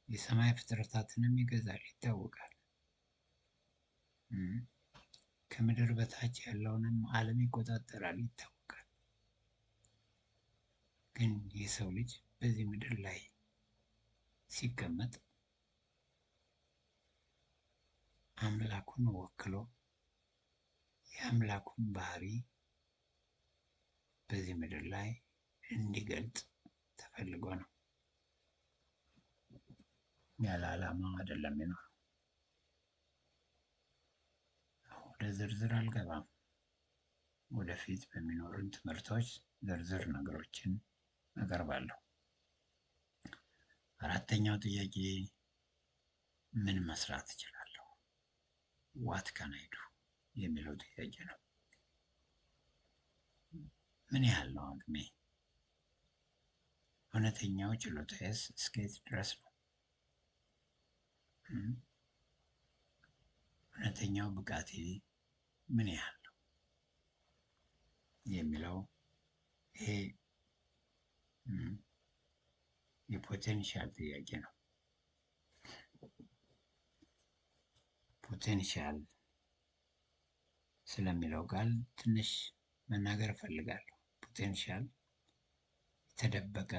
የሰማይ ፍጥረታትንም ይገዛል፣ ይታወቃል። ከምድር በታች ያለውንም ዓለም ይቆጣጠራል፣ ይታወቃል። ግን የሰው ልጅ በዚህ ምድር ላይ ሲቀመጥ አምላኩን ወክሎ የአምላኩን ባህሪ በዚህ ምድር ላይ እንዲገልጥ ተፈልጎ ነው። ያለ ዓላማ አይደለም የኖረው። ወደ ዝርዝር አልገባም። ወደፊት በሚኖሩን ትምህርቶች ዝርዝር ነገሮችን አቀርባለሁ። አራተኛው ጥያቄ ምን መስራት እችላለሁ? ዋት ካን አይ ዱ የሚለው ጥያቄ ነው። ምን ያህል ነው አቅሜ? እውነተኛው ችሎታዬስ እስከየት ድረስ ነው? እውነተኛው ብቃቴ ምን ያህል ነው የሚለው ይሄ የፖቴንሻል ጥያቄ ነው። ፖቴንሻል ስለሚለው ቃል ትንሽ መናገር እፈልጋለሁ። ፖቴንሻል የተደበቀ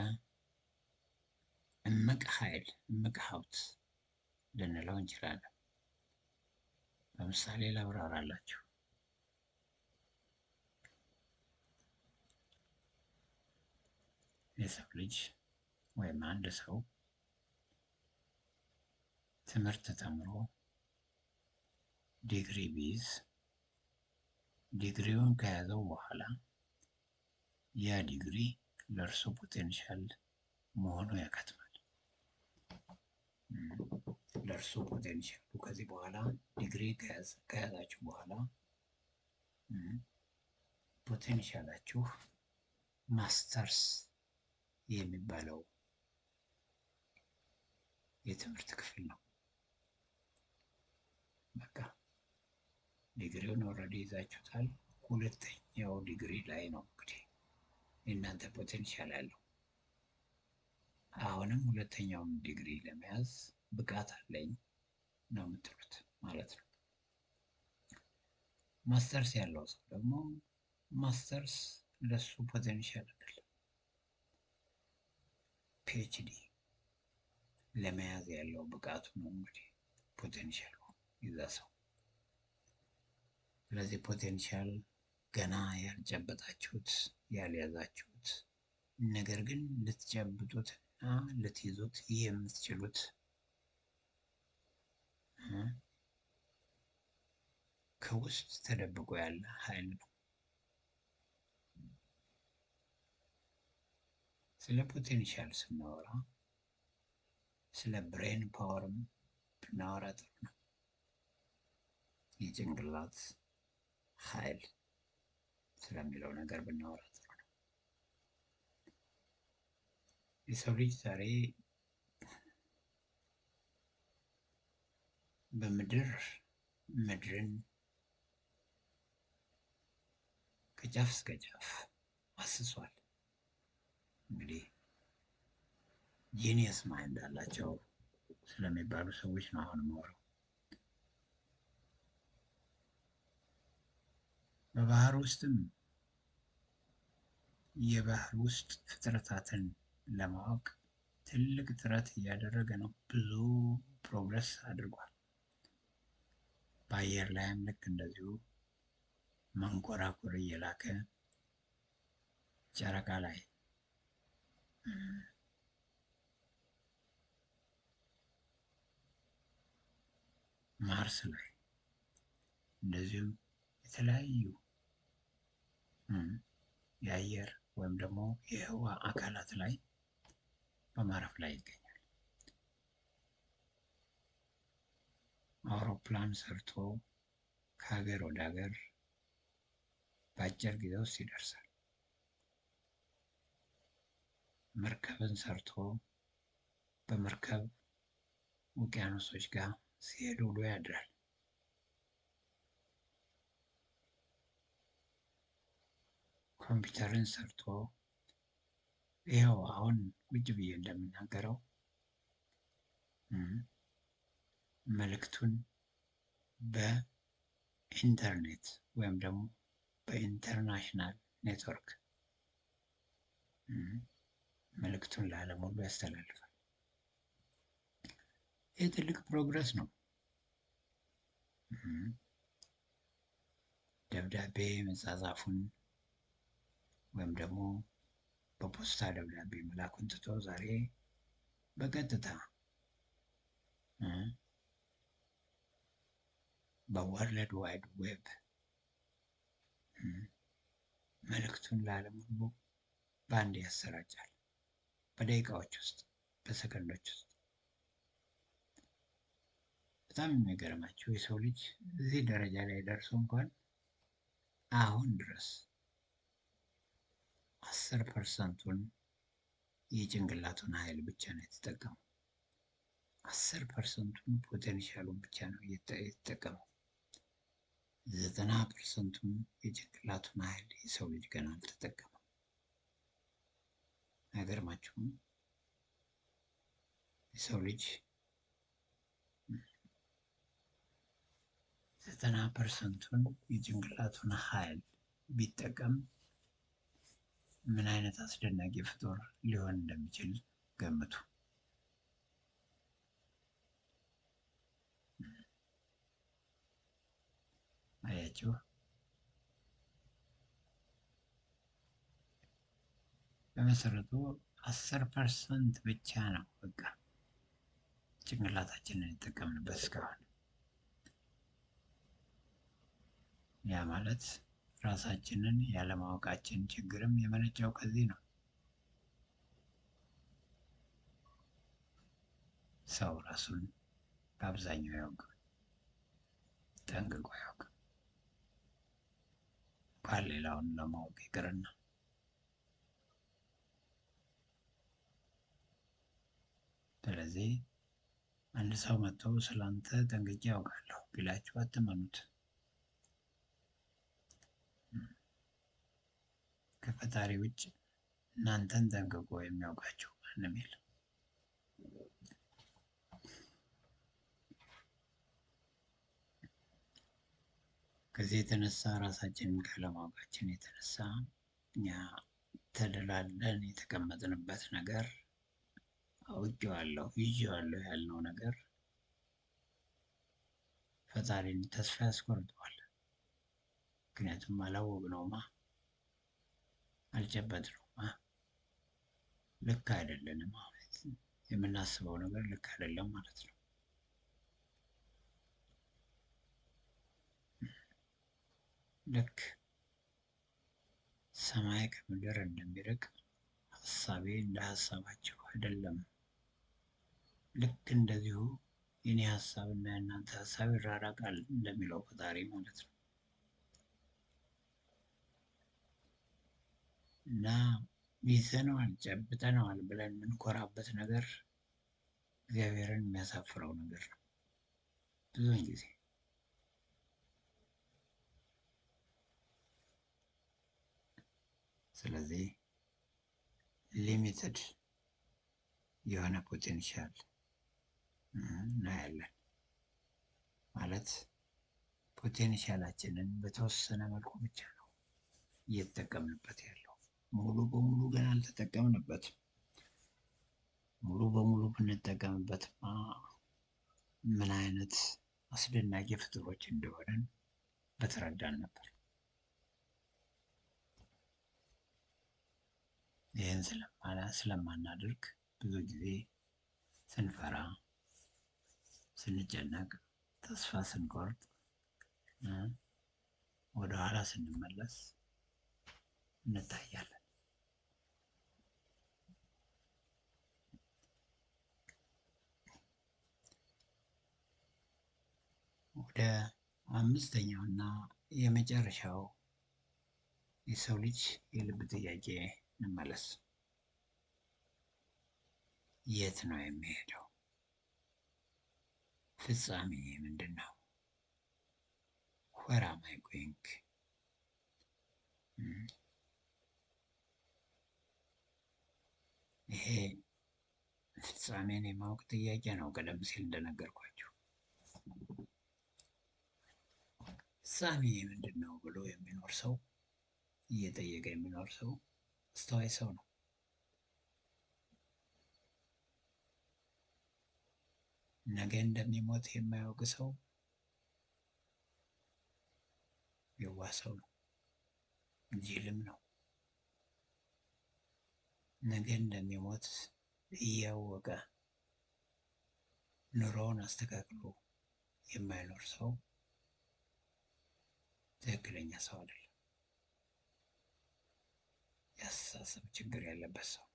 እምቅ ኃይል፣ እምቅ ሀብት ልንለው እንችላለን። በምሳሌ ላብራራላችሁ። የሰው ልጅ ወይም አንድ ሰው ትምህርት ተምሮ ዲግሪ ቢይዝ ዲግሪውን ከያዘው በኋላ ያ ዲግሪ ለእርሱ ፖቴንሻል መሆኑ ያከትማል። ለእርሱ ፖቴንሻሉ ከዚህ በኋላ ዲግሪ ከያዛችሁ በኋላ ፖቴንሻላችሁ ማስተርስ የሚባለው የትምህርት ክፍል ነው። በቃ ዲግሪውን ኦልሬዲ ይዛችሁታል። ሁለተኛው ዲግሪ ላይ ነው እንግዲህ የእናንተ ፖቴንሻል ያለው። አሁንም ሁለተኛውን ዲግሪ ለመያዝ ብቃት አለኝ ነው የምትሉት ማለት ነው። ማስተርስ ያለው ሰው ደግሞ ማስተርስ ለሱ ፖቴንሻል አይደለም፣ ፒኤችዲ ለመያዝ ያለው ብቃቱ ነው እንግዲህ ፖቴንሻሉ ይዛ ሰው። ስለዚህ ፖቴንሻል ገና ያልጨበጣችሁት ያልያዛችሁት ነገር ግን ልትጨብጡት እና ልትይዙት የምትችሉት ከውስጥ ተደብቆ ያለ ኃይል ነው። ስለ ፖቴንሻል ስናወራ ስለ ብሬን ፓወርም ብናወራ ጥሩ ነው። የጭንቅላት ኃይል ስለሚለው ነገር ብናወራ ጥሩ ነው። የሰው ልጅ ዛሬ ምድርን ከጫፍ እስከ ጫፍ አስሷል። እንግዲህ ጂኒየስ ማይንድ አላቸው ስለሚባሉ ሰዎች ነው አሁን የማወራው። በባህር ውስጥም የባህር ውስጥ ፍጥረታትን ለማወቅ ትልቅ ጥረት እያደረገ ነው። ብዙ ፕሮግረስ አድርጓል። በአየር ላይም ልክ እንደዚሁ መንኮራኩር እየላከ ጨረቃ ላይ ማርስ ላይ እንደዚሁም የተለያዩ የአየር ወይም ደግሞ የህዋ አካላት ላይ በማረፍ ላይ ይገኛል። አውሮፕላን ሰርቶ ከሀገር ወደ ሀገር በአጭር ጊዜ ውስጥ ይደርሳል። መርከብን ሰርቶ በመርከብ ውቅያኖሶች ጋር ሲሄድ ውሎ ያድራል። ኮምፒውተርን ሰርቶ ይኸው አሁን ቁጭ ብዬ እንደምናገረው መልእክቱን በኢንተርኔት ወይም ደግሞ በኢንተርናሽናል ኔትወርክ መልእክቱን ለዓለም ሁሉ ያስተላልፋል። ይህ ትልቅ ፕሮግረስ ነው። ደብዳቤ መጻጻፉን ወይም ደግሞ በፖስታ ደብዳቤ መላኩን ትቶ ዛሬ በቀጥታ በወርልድ ዋይድ ዌብ መልእክቱን ለዓለም ሁሉ በአንድ ያሰራጫል። በደቂቃዎች ውስጥ፣ በሰከንዶች ውስጥ። በጣም የሚገርማቸው የሰው ልጅ እዚህ ደረጃ ላይ ደርሶ እንኳን አሁን ድረስ 10% የጭንቅላቱን ኃይል ብቻ ነው የተጠቀመው። 10%ን ፖቴንሻሉን ብቻ ነው የተጠቀመው። 90%ን የጭንቅላቱን ኃይል የሰው ልጅ ገና አልተጠቀመም። አይገርማችሁም? የሰው ልጅ 90%ን የጭንቅላቱን ኃይል ቢጠቀም ምን አይነት አስደናቂ ፍጡር ሊሆን እንደሚችል ገምቱ። አያችሁ? በመሰረቱ 10% ብቻ ነው በቃ ጭንቅላታችንን የተጠቀምንበት እስካሁን። ያ ማለት ራሳችንን ያለማወቃችን ችግርም የመነጨው ከዚህ ነው። ሰው ራሱን በአብዛኛው ያውቃል፣ ጠንቅቆ ያውቃል። እንኳን ሌላውን ለማወቅ ይቅርና ስለዚህ አንድ ሰው መጥቶ ስላንተ ጠንቅቄ ያውቃለሁ ቢላችሁ አትመኑት። ከፈጣሪ ውጭ እናንተን ጠንቅቆ የሚያውቃችሁ ማንም የለም። ከዚህ የተነሳ ራሳችንን ካለማወቃችን የተነሳ እኛ ተደላለን የተቀመጥንበት ነገር አውቄዋለሁ ይዤዋለሁ ያልነው ነገር ፈጣሪን ተስፋ ያስቆርጠዋል። ምክንያቱም አላወቅነውማ፣ አልጨበጥነውማ፣ ልክ አይደለንም ማለት የምናስበው ነገር ልክ አይደለም ማለት ነው። ልክ ሰማይ ከምድር እንደሚርቅ ሀሳቤ እንደ ሀሳባቸው አይደለም። ልክ እንደዚሁ የኔ ሀሳብና የእናንተ ሀሳብ ይራራቃል እንደሚለው ፈጣሪ ማለት ነው። እና ይዘነዋል ጨብጠነዋል ብለን የምንኮራበት ነገር እግዚአብሔርን የሚያሳፍረው ነገር ነው ብዙውን ጊዜ። ስለዚህ ሊሚትድ የሆነ ፖቴንሻል እናያለን ማለት ፖቴንሻላችንን በተወሰነ መልኩ ብቻ ነው እየተጠቀምንበት ያለው። ሙሉ በሙሉ ግን አልተጠቀምንበትም። ሙሉ በሙሉ ብንጠቀምበትማ ምን አይነት አስደናቂ ፍጡሮች እንደሆነን በተረዳን ነበር። ይህን ስለማናደርግ ብዙ ጊዜ ስንፈራ፣ ስንጨነቅ፣ ተስፋ ስንቆርጥ፣ ወደ ኋላ ስንመለስ እንታያለን። ወደ አምስተኛው እና የመጨረሻው የሰው ልጅ የልብ ጥያቄ እንመለስ። የት ነው የሚሄደው? ፍጻሜ ምንድን ነው? Where am I going? ይሄ ፍጻሜን የማወቅ ጥያቄ ነው። ቀደም ሲል እንደነገርኳችሁ ፍጻሜ ምንድን ነው ብሎ የሚኖር ሰው፣ እየጠየቀ የሚኖር ሰው አስተዋይ ሰው ነው። ነገ እንደሚሞት የማያውቅ ሰው የዋህ ሰው ነው፣ ጅልም ነው። ነገ እንደሚሞት እያወቀ ኑሮውን አስተካክሎ የማይኖር ሰው ትክክለኛ ሰው አይደለም። የአስተሳሰብ ችግር ያለበት ሰው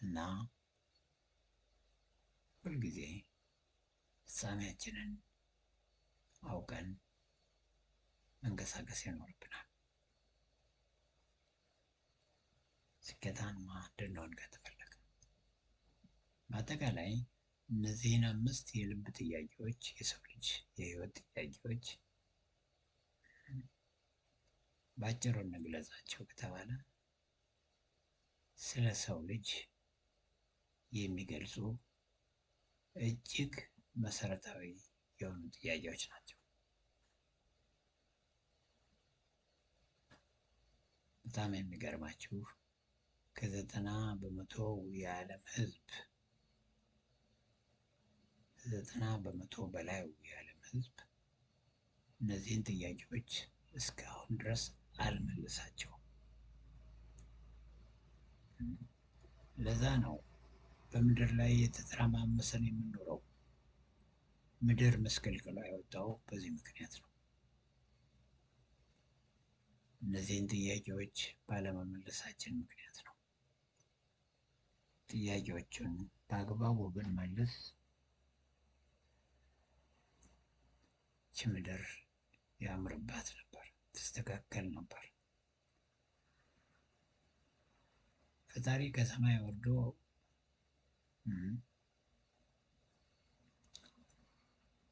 እና ሁልጊዜ ፍጻሜያችንን አውቀን መንቀሳቀስ ይኖርብናል። ስኬታማ እንድንሆን ከተፈለገ በአጠቃላይ እነዚህን 5 የልብ ጥያቄዎች፣ የሰው ልጅ የህይወት ጥያቄዎች ባጭሩ እንግለጻቸው ከተባለ ስለ ሰው ልጅ የሚገልጹ እጅግ መሰረታዊ የሆኑ ጥያቄዎች ናቸው። በጣም የሚገርማችሁ ከ90% የዓለም ህዝብ 90% በላይ የዓለም ህዝብ እነዚህን ጥያቄዎች እስካሁን ድረስ አልመለሳቸውም። ለዛ ነው በምድር ላይ የተተረማመሰን የምንኖረው። ምድር መስቀልቅሏ የወጣው በዚህ ምክንያት ነው። እነዚህን ጥያቄዎች ባለመመለሳችን ምክንያት ነው። ጥያቄዎቹን በአግባቡ ብንመልስ ይህች ምድር ያምርባት ነበር፣ ትስተካከል ነበር። ፈጣሪ ከሰማይ ወርዶ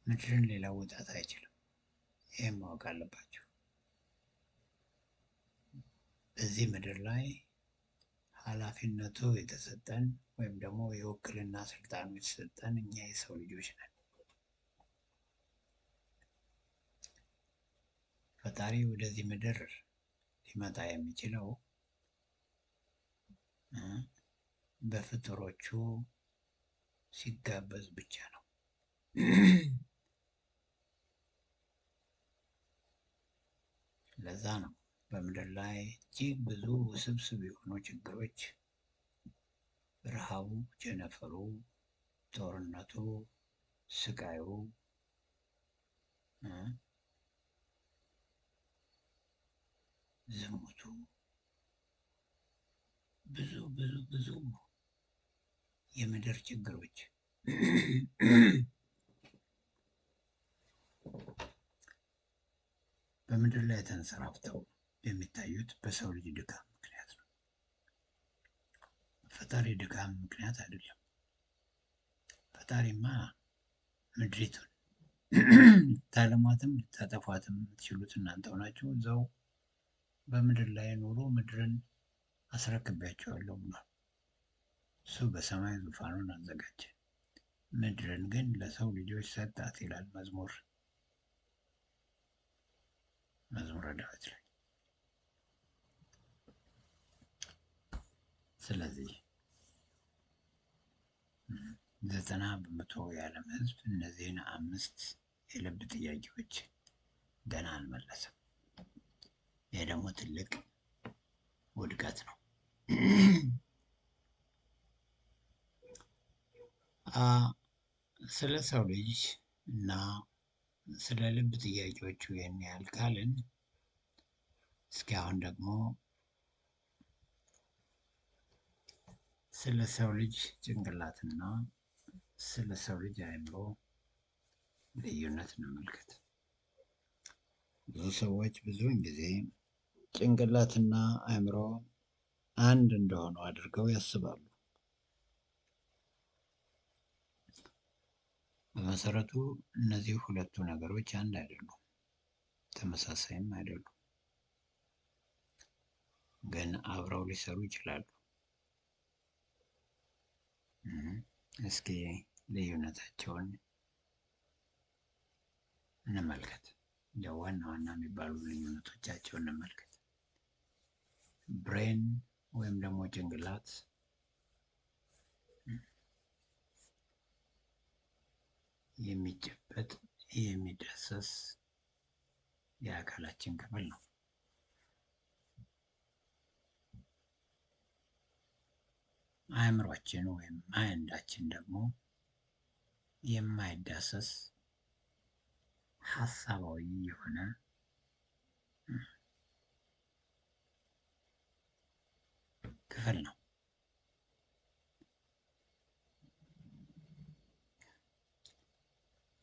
ምድርን ሊለውጣት አይችልም። ይህም ማወቅ አለባችሁ። በዚህ ምድር ላይ ኃላፊነቱ የተሰጠን ወይም ደግሞ የውክልና ስልጣኑ የተሰጠን እኛ የሰው ልጆች ነን። ፈጣሪ ወደዚህ ምድር ሊመጣ የሚችለው በፍጡሮቹ ሲጋበዝ ብቻ ነው። ለዛ ነው በምድር ላይ እጅግ ብዙ ውስብስብ የሆኑ ችግሮች፣ ረሃቡ፣ ቸነፈሩ፣ ጦርነቱ፣ ስቃዩ፣ ዝሙቱ፣ ብዙ የምድር ችግሮች በምድር ላይ ተንሰራፍተው የሚታዩት በሰው ልጅ ድካም ምክንያት ነው። ፈጣሪ ድካም ምክንያት አይደለም። ፈጣሪማ ምድሪቱን ታለማትም ልታጠፏትም የምትችሉት እናንተው ናችሁ። እዛው በምድር ላይ ኑሮ ምድርን አስረክቢያቸዋለሁ ብሏል። እሱ በሰማይ ዙፋኑን አዘጋጀ። ምድርን ግን ለሰው ልጆች ሰጣት ይላል መዝሙረ ዳዊት ላይ። ስለዚህ 90% የዓለም ሕዝብ እነዚህን 5 የልብ ጥያቄዎች ገና አልመለሰም። ይህ ደግሞ ትልቅ ውድቀት ነው። ስለ ሰው ልጅ እና ስለ ልብ ጥያቄዎቹ ይህን ያህል ካልን፣ እስኪ አሁን ደግሞ ስለ ሰው ልጅ ጭንቅላትና ስለ ሰው ልጅ አእምሮ ልዩነት እንመልከት። ብዙ ሰዎች ብዙውን ጊዜ ጭንቅላትና አእምሮ አንድ እንደሆኑ አድርገው ያስባሉ። በመሰረቱ እነዚህ ሁለቱ ነገሮች አንድ አይደሉም፣ ተመሳሳይም አይደሉም። ግን አብረው ሊሰሩ ይችላሉ። እስኪ ልዩነታቸውን እንመልከት። ዋና ዋና የሚባሉ ልዩነቶቻቸውን እንመልከት። ብሬን ወይም ደግሞ ጭንቅላት የሚጨበጥ የሚዳሰስ የአካላችን ክፍል ነው። አእምሯችን ወይም ማይንዳችን ደግሞ የማይዳሰስ ሀሳባዊ የሆነ ክፍል ነው።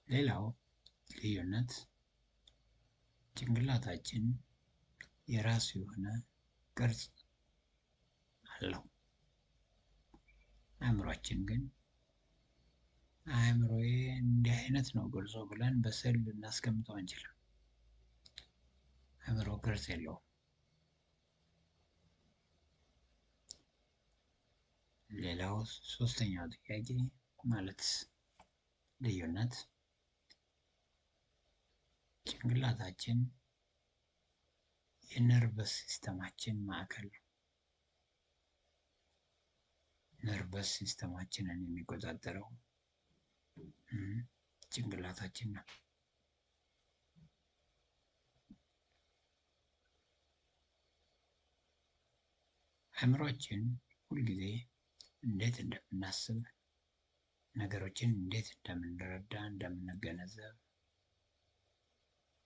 ሌላው ልዩነት ጭንቅላታችን የራሱ የሆነ ቅርጽ አለው። አእምሯችን ግን አእምሮዬ እንዲህ አይነት ነው ቅርጹ ብለን በስዕል ልናስቀምጠው አንችልም። አእምሮ ቅርጽ የለውም። ሌላው ሶስተኛው ጥያቄ ማለት ልዩነት ጭንቅላታችን የነርቨስ ሲስተማችን ማዕከል ነው። ነርቨስ ሲስተማችንን የሚቆጣጠረው ጭንቅላታችን ነው። አእምሯችን ሁልጊዜ እንዴት እንደምናስብ፣ ነገሮችን እንዴት እንደምንረዳ፣ እንደምንገነዘብ፣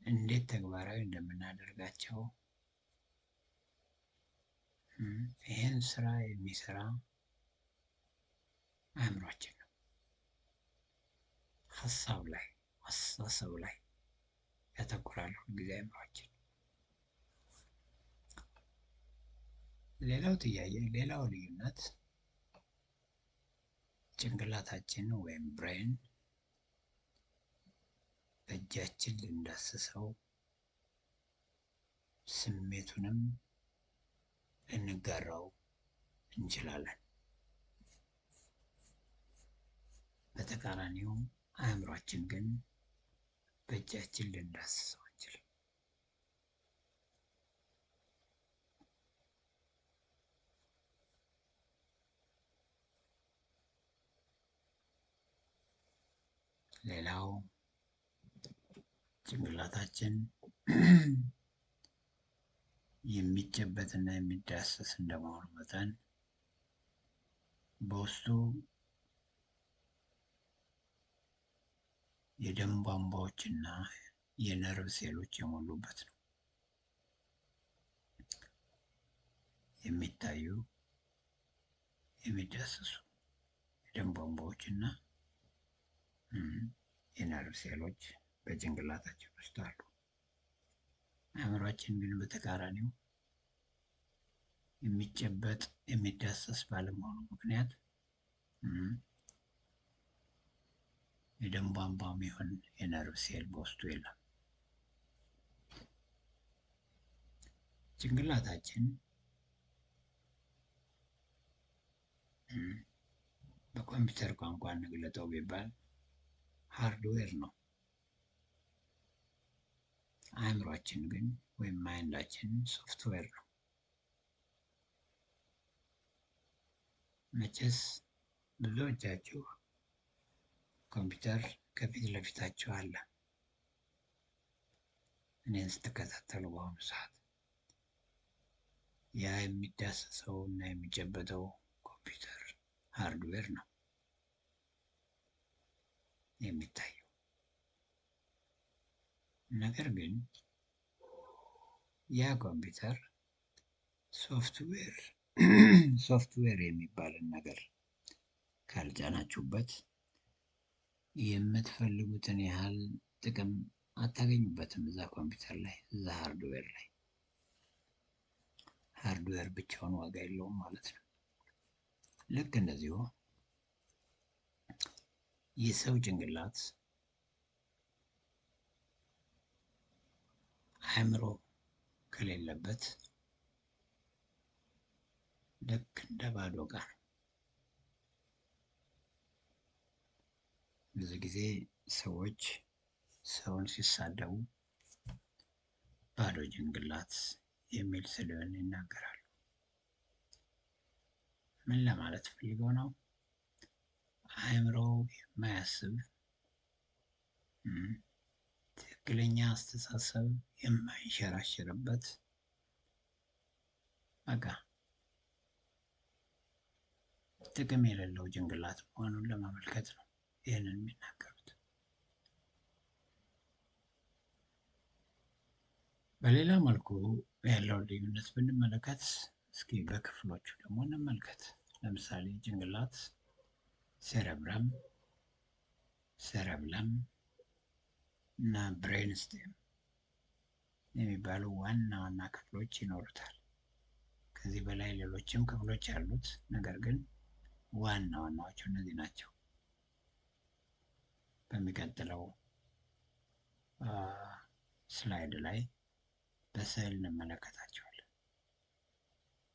እንዴት ተግባራዊ እንደምናደርጋቸው ይህን ስራ የሚሰራ አእምሯችን ነው። ሀሳብ ላይ አስተሳሰብ ላይ ያተኮራል ሁልጊዜ አእምሯችን። ሌላው ልዩነት ጭንቅላታችን ወይም ብሬን በእጃችን ልንዳስሰው ስሜቱንም ልንጋራው እንችላለን። በተቃራኒው አእምሯችን ግን በእጃችን ልንዳስሰው አንችልም። ሌላው ጭንቅላታችን የሚጨበጥና የሚዳሰስ እንደመሆኑ መጠን በውስጡ የደም ቧንቧዎችና የነርቭ ሴሎች የሞሉበት ነው። የሚታዩ የሚዳሰሱ የደም ቧንቧዎችና የነርቭ ሴሎች በጭንቅላታችን ውስጥ አሉ። አእምሯችን ግን በተቃራኒው የሚጨበጥ የሚዳሰስ ባለመሆኑ ምክንያት የደም ቧንቧም ይሁን የነርቭ ሴል በውስጡ የለም። ጭንቅላታችን በኮምፒውተር ቋንቋ እንግለጠው ቢባል ሃርድዌር ነው። አእምሯችን ግን ወይም ማይንዳችን ሶፍትዌር ነው። መቼስ ብዙዎቻችሁ ኮምፒውተር ከፊት ለፊታችሁ አለ። እኔን ስትከታተሉ በአሁኑ ሰዓት ያ የሚዳሰሰው እና የሚጨበጠው ኮምፒውተር ሃርድዌር ነው የሚታየው። ነገር ግን ያ ኮምፒውተር ሶፍትዌር የሚባልን ነገር ካልጫናችሁበት የምትፈልጉትን ያህል ጥቅም አታገኙበትም። እዛ ኮምፒውተር ላይ እዛ ሃርድዌር ላይ ሃርድዌር ብቻውን ዋጋ የለውም ማለት ነው። ልክ እንደዚሁ የሰው ጭንቅላት አእምሮ ከሌለበት ልክ እንደ ባዶ ዕቃ ነው። ብዙ ጊዜ ሰዎች ሰውን ሲሳደቡ ባዶ ጭንቅላት የሚል ስድብን ይናገራሉ። ምን ለማለት ፈልገው ነው? አእምሮ የማያስብ ትክክለኛ አስተሳሰብ የማይንሸራሸርበት በቃ ጥቅም የሌለው ጭንቅላት መሆኑን ለማመልከት ነው ይህንን የሚናገሩት። በሌላ መልኩ ያለውን ልዩነት ብንመለከት እስኪ በክፍሎቹ ደግሞ እንመልከት። ለምሳሌ ጭንቅላት ሴረብረም እና ብሬንስቴም የሚባሉ ዋና ዋና ክፍሎች ይኖሩታል። ከዚህ በላይ ሌሎችም ክፍሎች ያሉት፣ ነገር ግን ዋና ዋናዎቹ እነዚህ ናቸው። በሚቀጥለው ስላይድ ላይ በስዕል እንመለከታቸዋለን።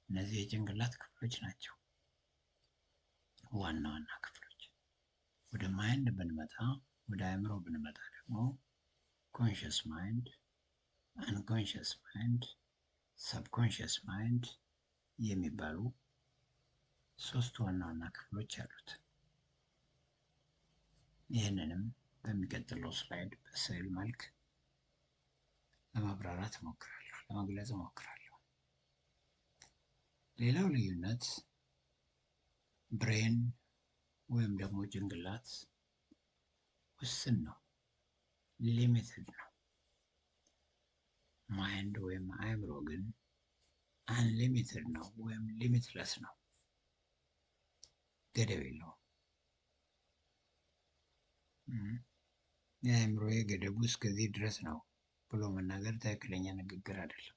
እነዚህ የጭንቅላት ክፍሎች ናቸው፣ ዋና ዋና ክፍሎች። ወደ ማይንድ ብንመጣ፣ ወደ አእምሮ ብንመጣ ደግሞ ኮንሽስ ማይንድ፣ አንኮንሽስ ማይንድ፣ ሰብኮንሽስ ማይንድ የሚባሉ ሶስት ዋና ዋና ክፍሎች አሉት። ይህንንም በሚቀጥለው ስላይድ በስዕል መልክ ለማብራራት እሞክራለሁ፣ ለመግለጽ እሞክራለሁ። ሌላው ልዩነት ብሬን ወይም ደግሞ ጭንቅላት ውስን ነው፣ ሊሚትድ ነው። ማይንድ ወይም አእምሮ ግን አንሊሚትድ ነው ወይም ሊሚትለስ ነው፣ ገደብ የለውም። የአእምሮዬ ገደቡ እስከዚህ ድረስ ነው ብሎ መናገር ትክክለኛ ንግግር አይደለም።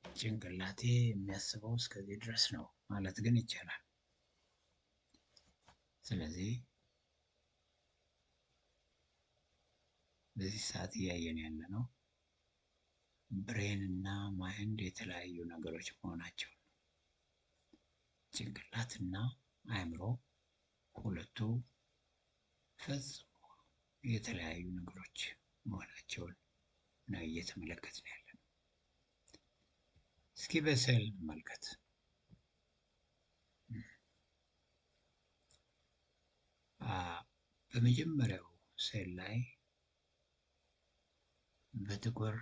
ጭንቅላቴ የሚያስበው እስከዚህ ድረስ ነው ማለት ግን ይቻላል። ስለዚህ በዚህ ሰዓት እያየን ያለ ነው ብሬን እና ማይንድ የተለያዩ ነገሮች መሆናቸው ነው። ጭንቅላት እና አእምሮ ሁለቱ ፈጽሞ የተለያዩ ነገሮች መሆናቸውን ነው እየተመለከትን ያለ ነው። እስኪ በስዕል እንመልከት። በመጀመሪያው ስዕል ላይ በጥቁር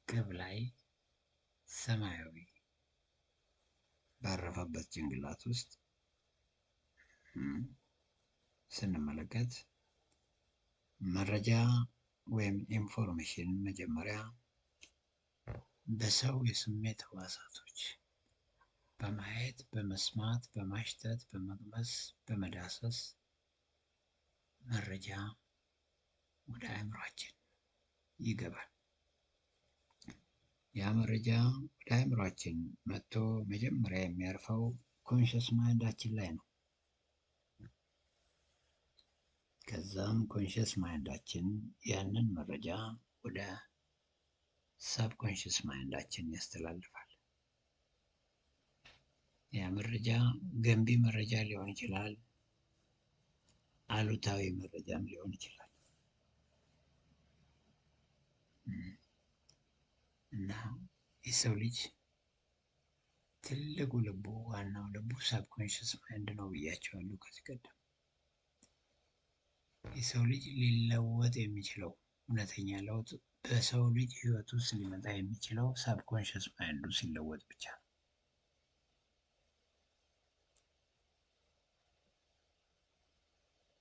ቅብ ላይ ሰማያዊ ባረፈበት ጭንቅላት ውስጥ ስንመለከት መረጃ ወይም ኢንፎርሜሽን መጀመሪያ በሰው የስሜት ህዋሳቶች በማየት፣ በመስማት፣ በማሽተት፣ በመቅመስ፣ በመዳሰስ መረጃ ወደ አእምሯችን ይገባል። ያ መረጃ ወደ አእምሯችን መጥቶ መጀመሪያ የሚያርፈው ኮንሽስ ማይንዳችን ላይ ነው። ከዛም ኮንሽስ ማይንዳችን ያንን መረጃ ወደ ሳብኮንሽስ ማይንዳችን ያስተላልፋል። ያ መረጃ ገንቢ መረጃ ሊሆን ይችላል፣ አሉታዊ መረጃም ሊሆን ይችላል። እና የሰው ልጅ ትልቁ ልቡ ዋናው ልቡ ሳብኮንሽስ ማይንድ ነው ብያቸዋለሁ ከዚህ ቀደም። የሰው ልጅ ሊለወጥ የሚችለው እውነተኛ ለውጥ በሰው ልጅ ህይወት ውስጥ ሊመጣ የሚችለው ሳብኮንሽስ ማይንዱ ሲለወጥ ብቻ ነው።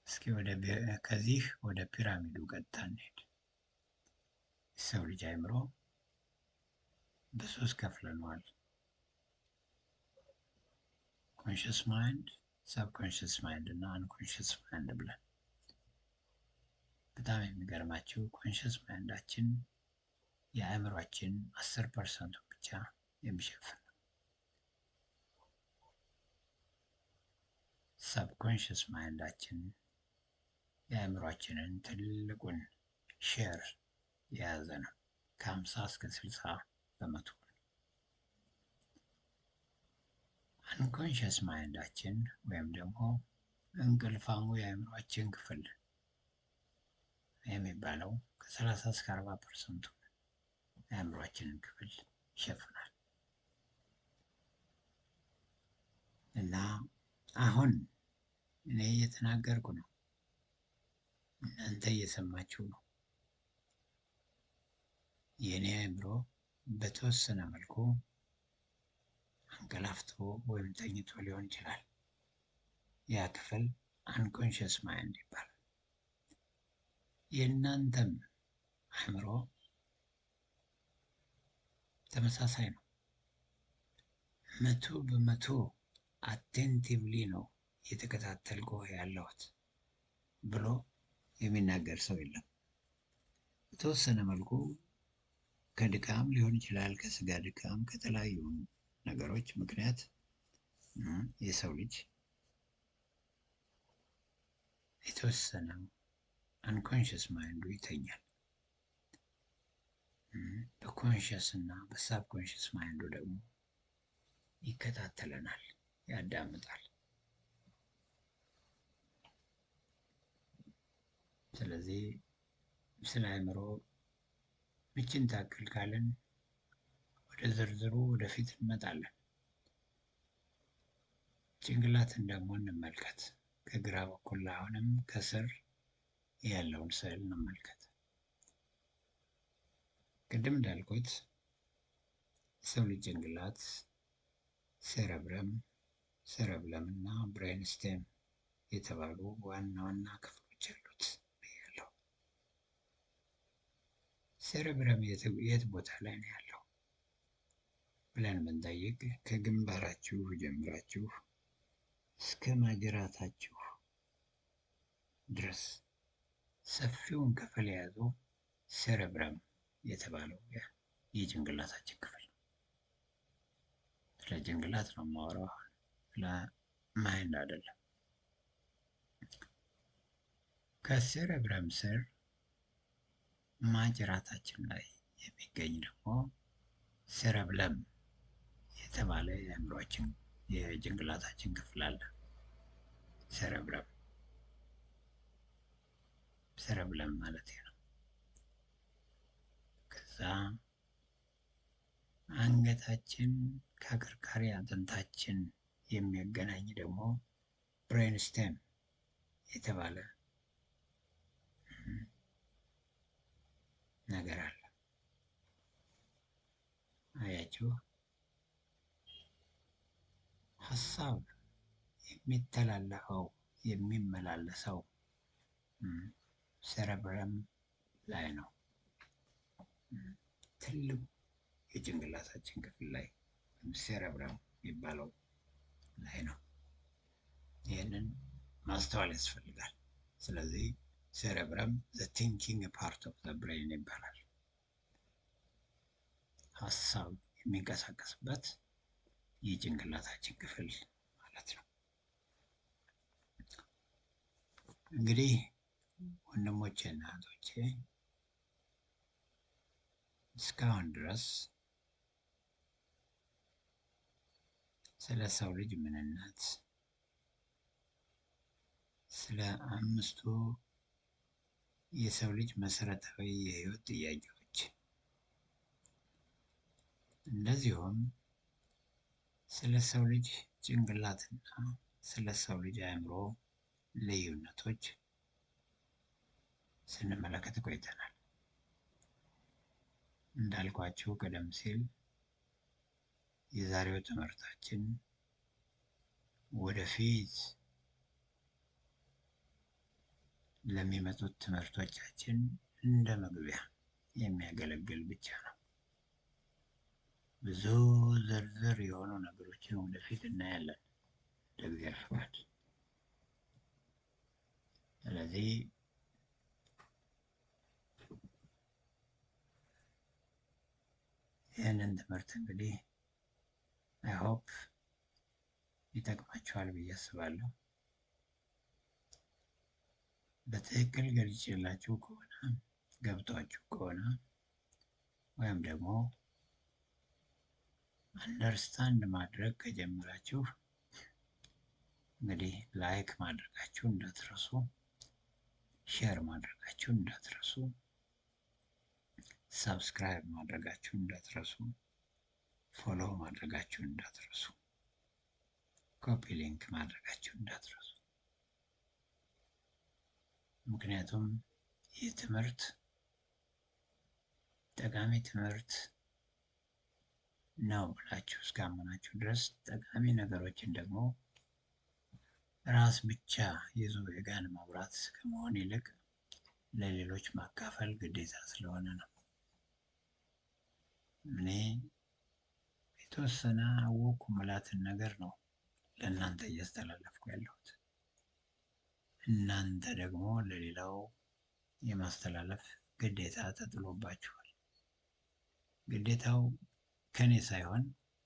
እስኪ ከዚህ ወደ ፒራሚዱ ቀጥታ እንሄድ። የሰው ልጅ አእምሮ በሶስት ከፍለነዋል። ኮንሽስ ማይንድ፣ ሳብኮንሽስ ማይንድ እና አንኮንሽስ ማይንድ ብለን። በጣም የሚገርማችሁ ኮንሽስ ማይንዳችን የአእምሯችን 10% ብቻ የሚሸፍን ነው። ሳብኮንሽስ ማይንዳችን የአእምሯችንን ትልቁን ሼር የያዘ ነው፣ ከ50 እስከ 60 በመቶ። አንኮንሽስ ማይንዳችን ወይም ደግሞ እንቅልፋሙ የአእምሯችን ክፍል የሚባለው ከ30 እስከ 40% የአእምሯችንን ክፍል ይሸፍናል። እና አሁን እኔ እየተናገርኩ ነው፣ እናንተ እየሰማችሁ ነው። የኔ አእምሮ በተወሰነ መልኩ አንቀላፍቶ ወይም ተኝቶ ሊሆን ይችላል። ያ ክፍል አንኮንሽስ ማይንድ ይባላል። የእናንተም አእምሮ ተመሳሳይ ነው። 100% አቴንቲቭሊ ነው እየተከታተልኩ ያለሁት ብሎ የሚናገር ሰው የለም። በተወሰነ መልኩ ከድካም ሊሆን ይችላል፣ ከስጋ ድካም፣ ከተለያዩ ነገሮች ምክንያት የሰው ልጅ የተወሰነ አንኮንሽስ ማይንዱ ይተኛል። በኮንሽስ እና በሳብኮንሽስ ማይንዱ ደግሞ ይከታተለናል፣ ያዳምጣል። ስለዚህ ስለ አእምሮ ምችን ታክል ካለን ወደ ዝርዝሩ ወደፊት እንመጣለን። ጭንቅላትን ደግሞ እንመልከት። ከግራ በኩል አሁንም ከስር ያለውን ስዕል እንመልከት። ቅድም እንዳልኩት የሰው ልጅ ጭንቅላት ሴረብረም እና ብሬን ስቴም የተባሉ ዋና ዋና ክፍሎች አሉት ብያለሁ። ሴረብረም የት ቦታ ላይ ነው ያለው ብለን ብንጠይቅ ከግንባራችሁ ጀምራችሁ እስከ ማጅራታችሁ ድረስ ሰፊውን ክፍል የያዘው ሴረብረም የተባለው የጭንቅላታችን ክፍል ነው። ስለ ጭንቅላት ነው የማወራው፣ ስለ ማይንድ አይደለም። ከሴረብረም ስር ማጅራታችን ላይ የሚገኝ ደግሞ ሴረብለም የተባለ የአእምሯችን የጭንቅላታችን ክፍል አለ። ሴረብለም ማለት ነው። ከዛ አንገታችን ከአከርካሪ አጥንታችን የሚያገናኝ ደግሞ ብሬን ስቴም የተባለ ነገር አለ። አያችሁ፣ ሀሳብ የሚተላለፈው የሚመላለሰው ሴረብረም ላይ ነው። ትልቁ የጭንቅላታችን ክፍል ላይ ሴረብረም የሚባለው ላይ ነው። ይህንን ማስተዋል ያስፈልጋል። ስለዚህ ሴረብረም ዘ ቲንኪንግ ፓርት ኦፍ ዘ ብሬን ይባላል። ሀሳብ የሚንቀሳቀስበት የጭንቅላታችን ክፍል ማለት ነው። እንግዲህ ወንድሞቼ እና እህቶቼ እስካሁን ድረስ ስለ ሰው ልጅ ምንነት፣ ስለ 5ቱ የሰው ልጅ መሰረታዊ የህይወት ጥያቄዎች እንደዚሁም ስለ ሰው ልጅ ጭንቅላትና ስለ ሰው ልጅ አእምሮ ልዩነቶች ስንመለከት ቆይተናል። እንዳልኳችሁ ቀደም ሲል የዛሬው ትምህርታችን ወደፊት ለሚመጡት ትምህርቶቻችን እንደ መግቢያ የሚያገለግል ብቻ ነው። ብዙ ዝርዝር የሆኑ ነገሮችን ወደፊት እናያለን እንደ እግዚአብሔር ፈቃድ። ስለዚህ ይህንን ትምህርት እንግዲህ አይ ሆፕ ይጠቅማችኋል ብዬ አስባለሁ። በትክክል ገልጬላችሁ ከሆነ ገብቷችሁ ከሆነ ወይም ደግሞ አንደርስታንድ ማድረግ ከጀመራችሁ እንግዲህ ላይክ ማድረጋችሁ እንዳትረሱ፣ ሼር ማድረጋችሁ እንዳትረሱ፣ ሰብስክራይብ ማድረጋችሁ እንዳትረሱ፣ ፎሎ ማድረጋችሁ እንዳትረሱ፣ ኮፒ ሊንክ ማድረጋችሁ እንዳትረሱ። ምክንያቱም ይህ ትምህርት ጠቃሚ ትምህርት ነው ብላችሁ እስካመናችሁ ድረስ ጠቃሚ ነገሮችን ደግሞ ራስ ብቻ ይዞ የጋን ማብራት ከመሆን ይልቅ ለሌሎች ማካፈል ግዴታ ስለሆነ ነው። እኔ የተወሰነ አወኩ የምላትን ነገር ነው ለእናንተ እያስተላለፍኩ ያለሁት። እናንተ ደግሞ ለሌላው የማስተላለፍ ግዴታ ተጥሎባችኋል። ግዴታው ከኔ ሳይሆን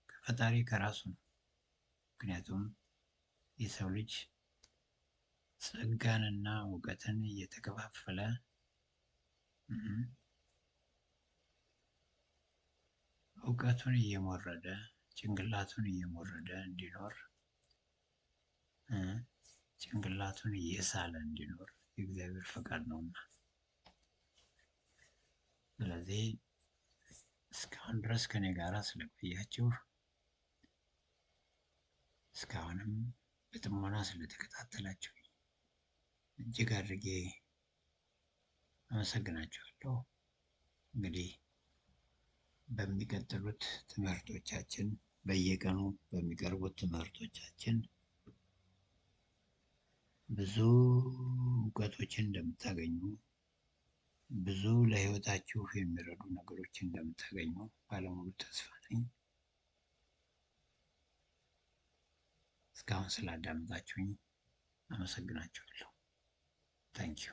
ከፈጣሪ ከራሱ ነው። ምክንያቱም የሰው ልጅ ጸጋንና እውቀትን እየተከፋፈለ እውቀቱን እየሞረደ ጭንቅላቱን እየሞረደ እንዲኖር ጭንቅላቱን እየሳለ እንዲኖር የእግዚአብሔር ፈቃድ ነውና፣ ስለዚህ እስካሁን ድረስ ከኔ ጋር ስለቆያችሁ እስካሁንም በጥሞና ስለተከታተላችሁ እጅግ አድርጌ አመሰግናችኋለሁ። እንግዲህ በሚቀጥሉት ትምህርቶቻችን በየቀኑ በሚቀርቡት ትምህርቶቻችን ብዙ እውቀቶችን እንደምታገኙ፣ ብዙ ለህይወታችሁ የሚረዱ ነገሮችን እንደምታገኙ ባለሙሉ ተስፋ ነኝ። እስካሁን ስላዳመጣችሁኝ አመሰግናችኋለሁ። ታንኪዩ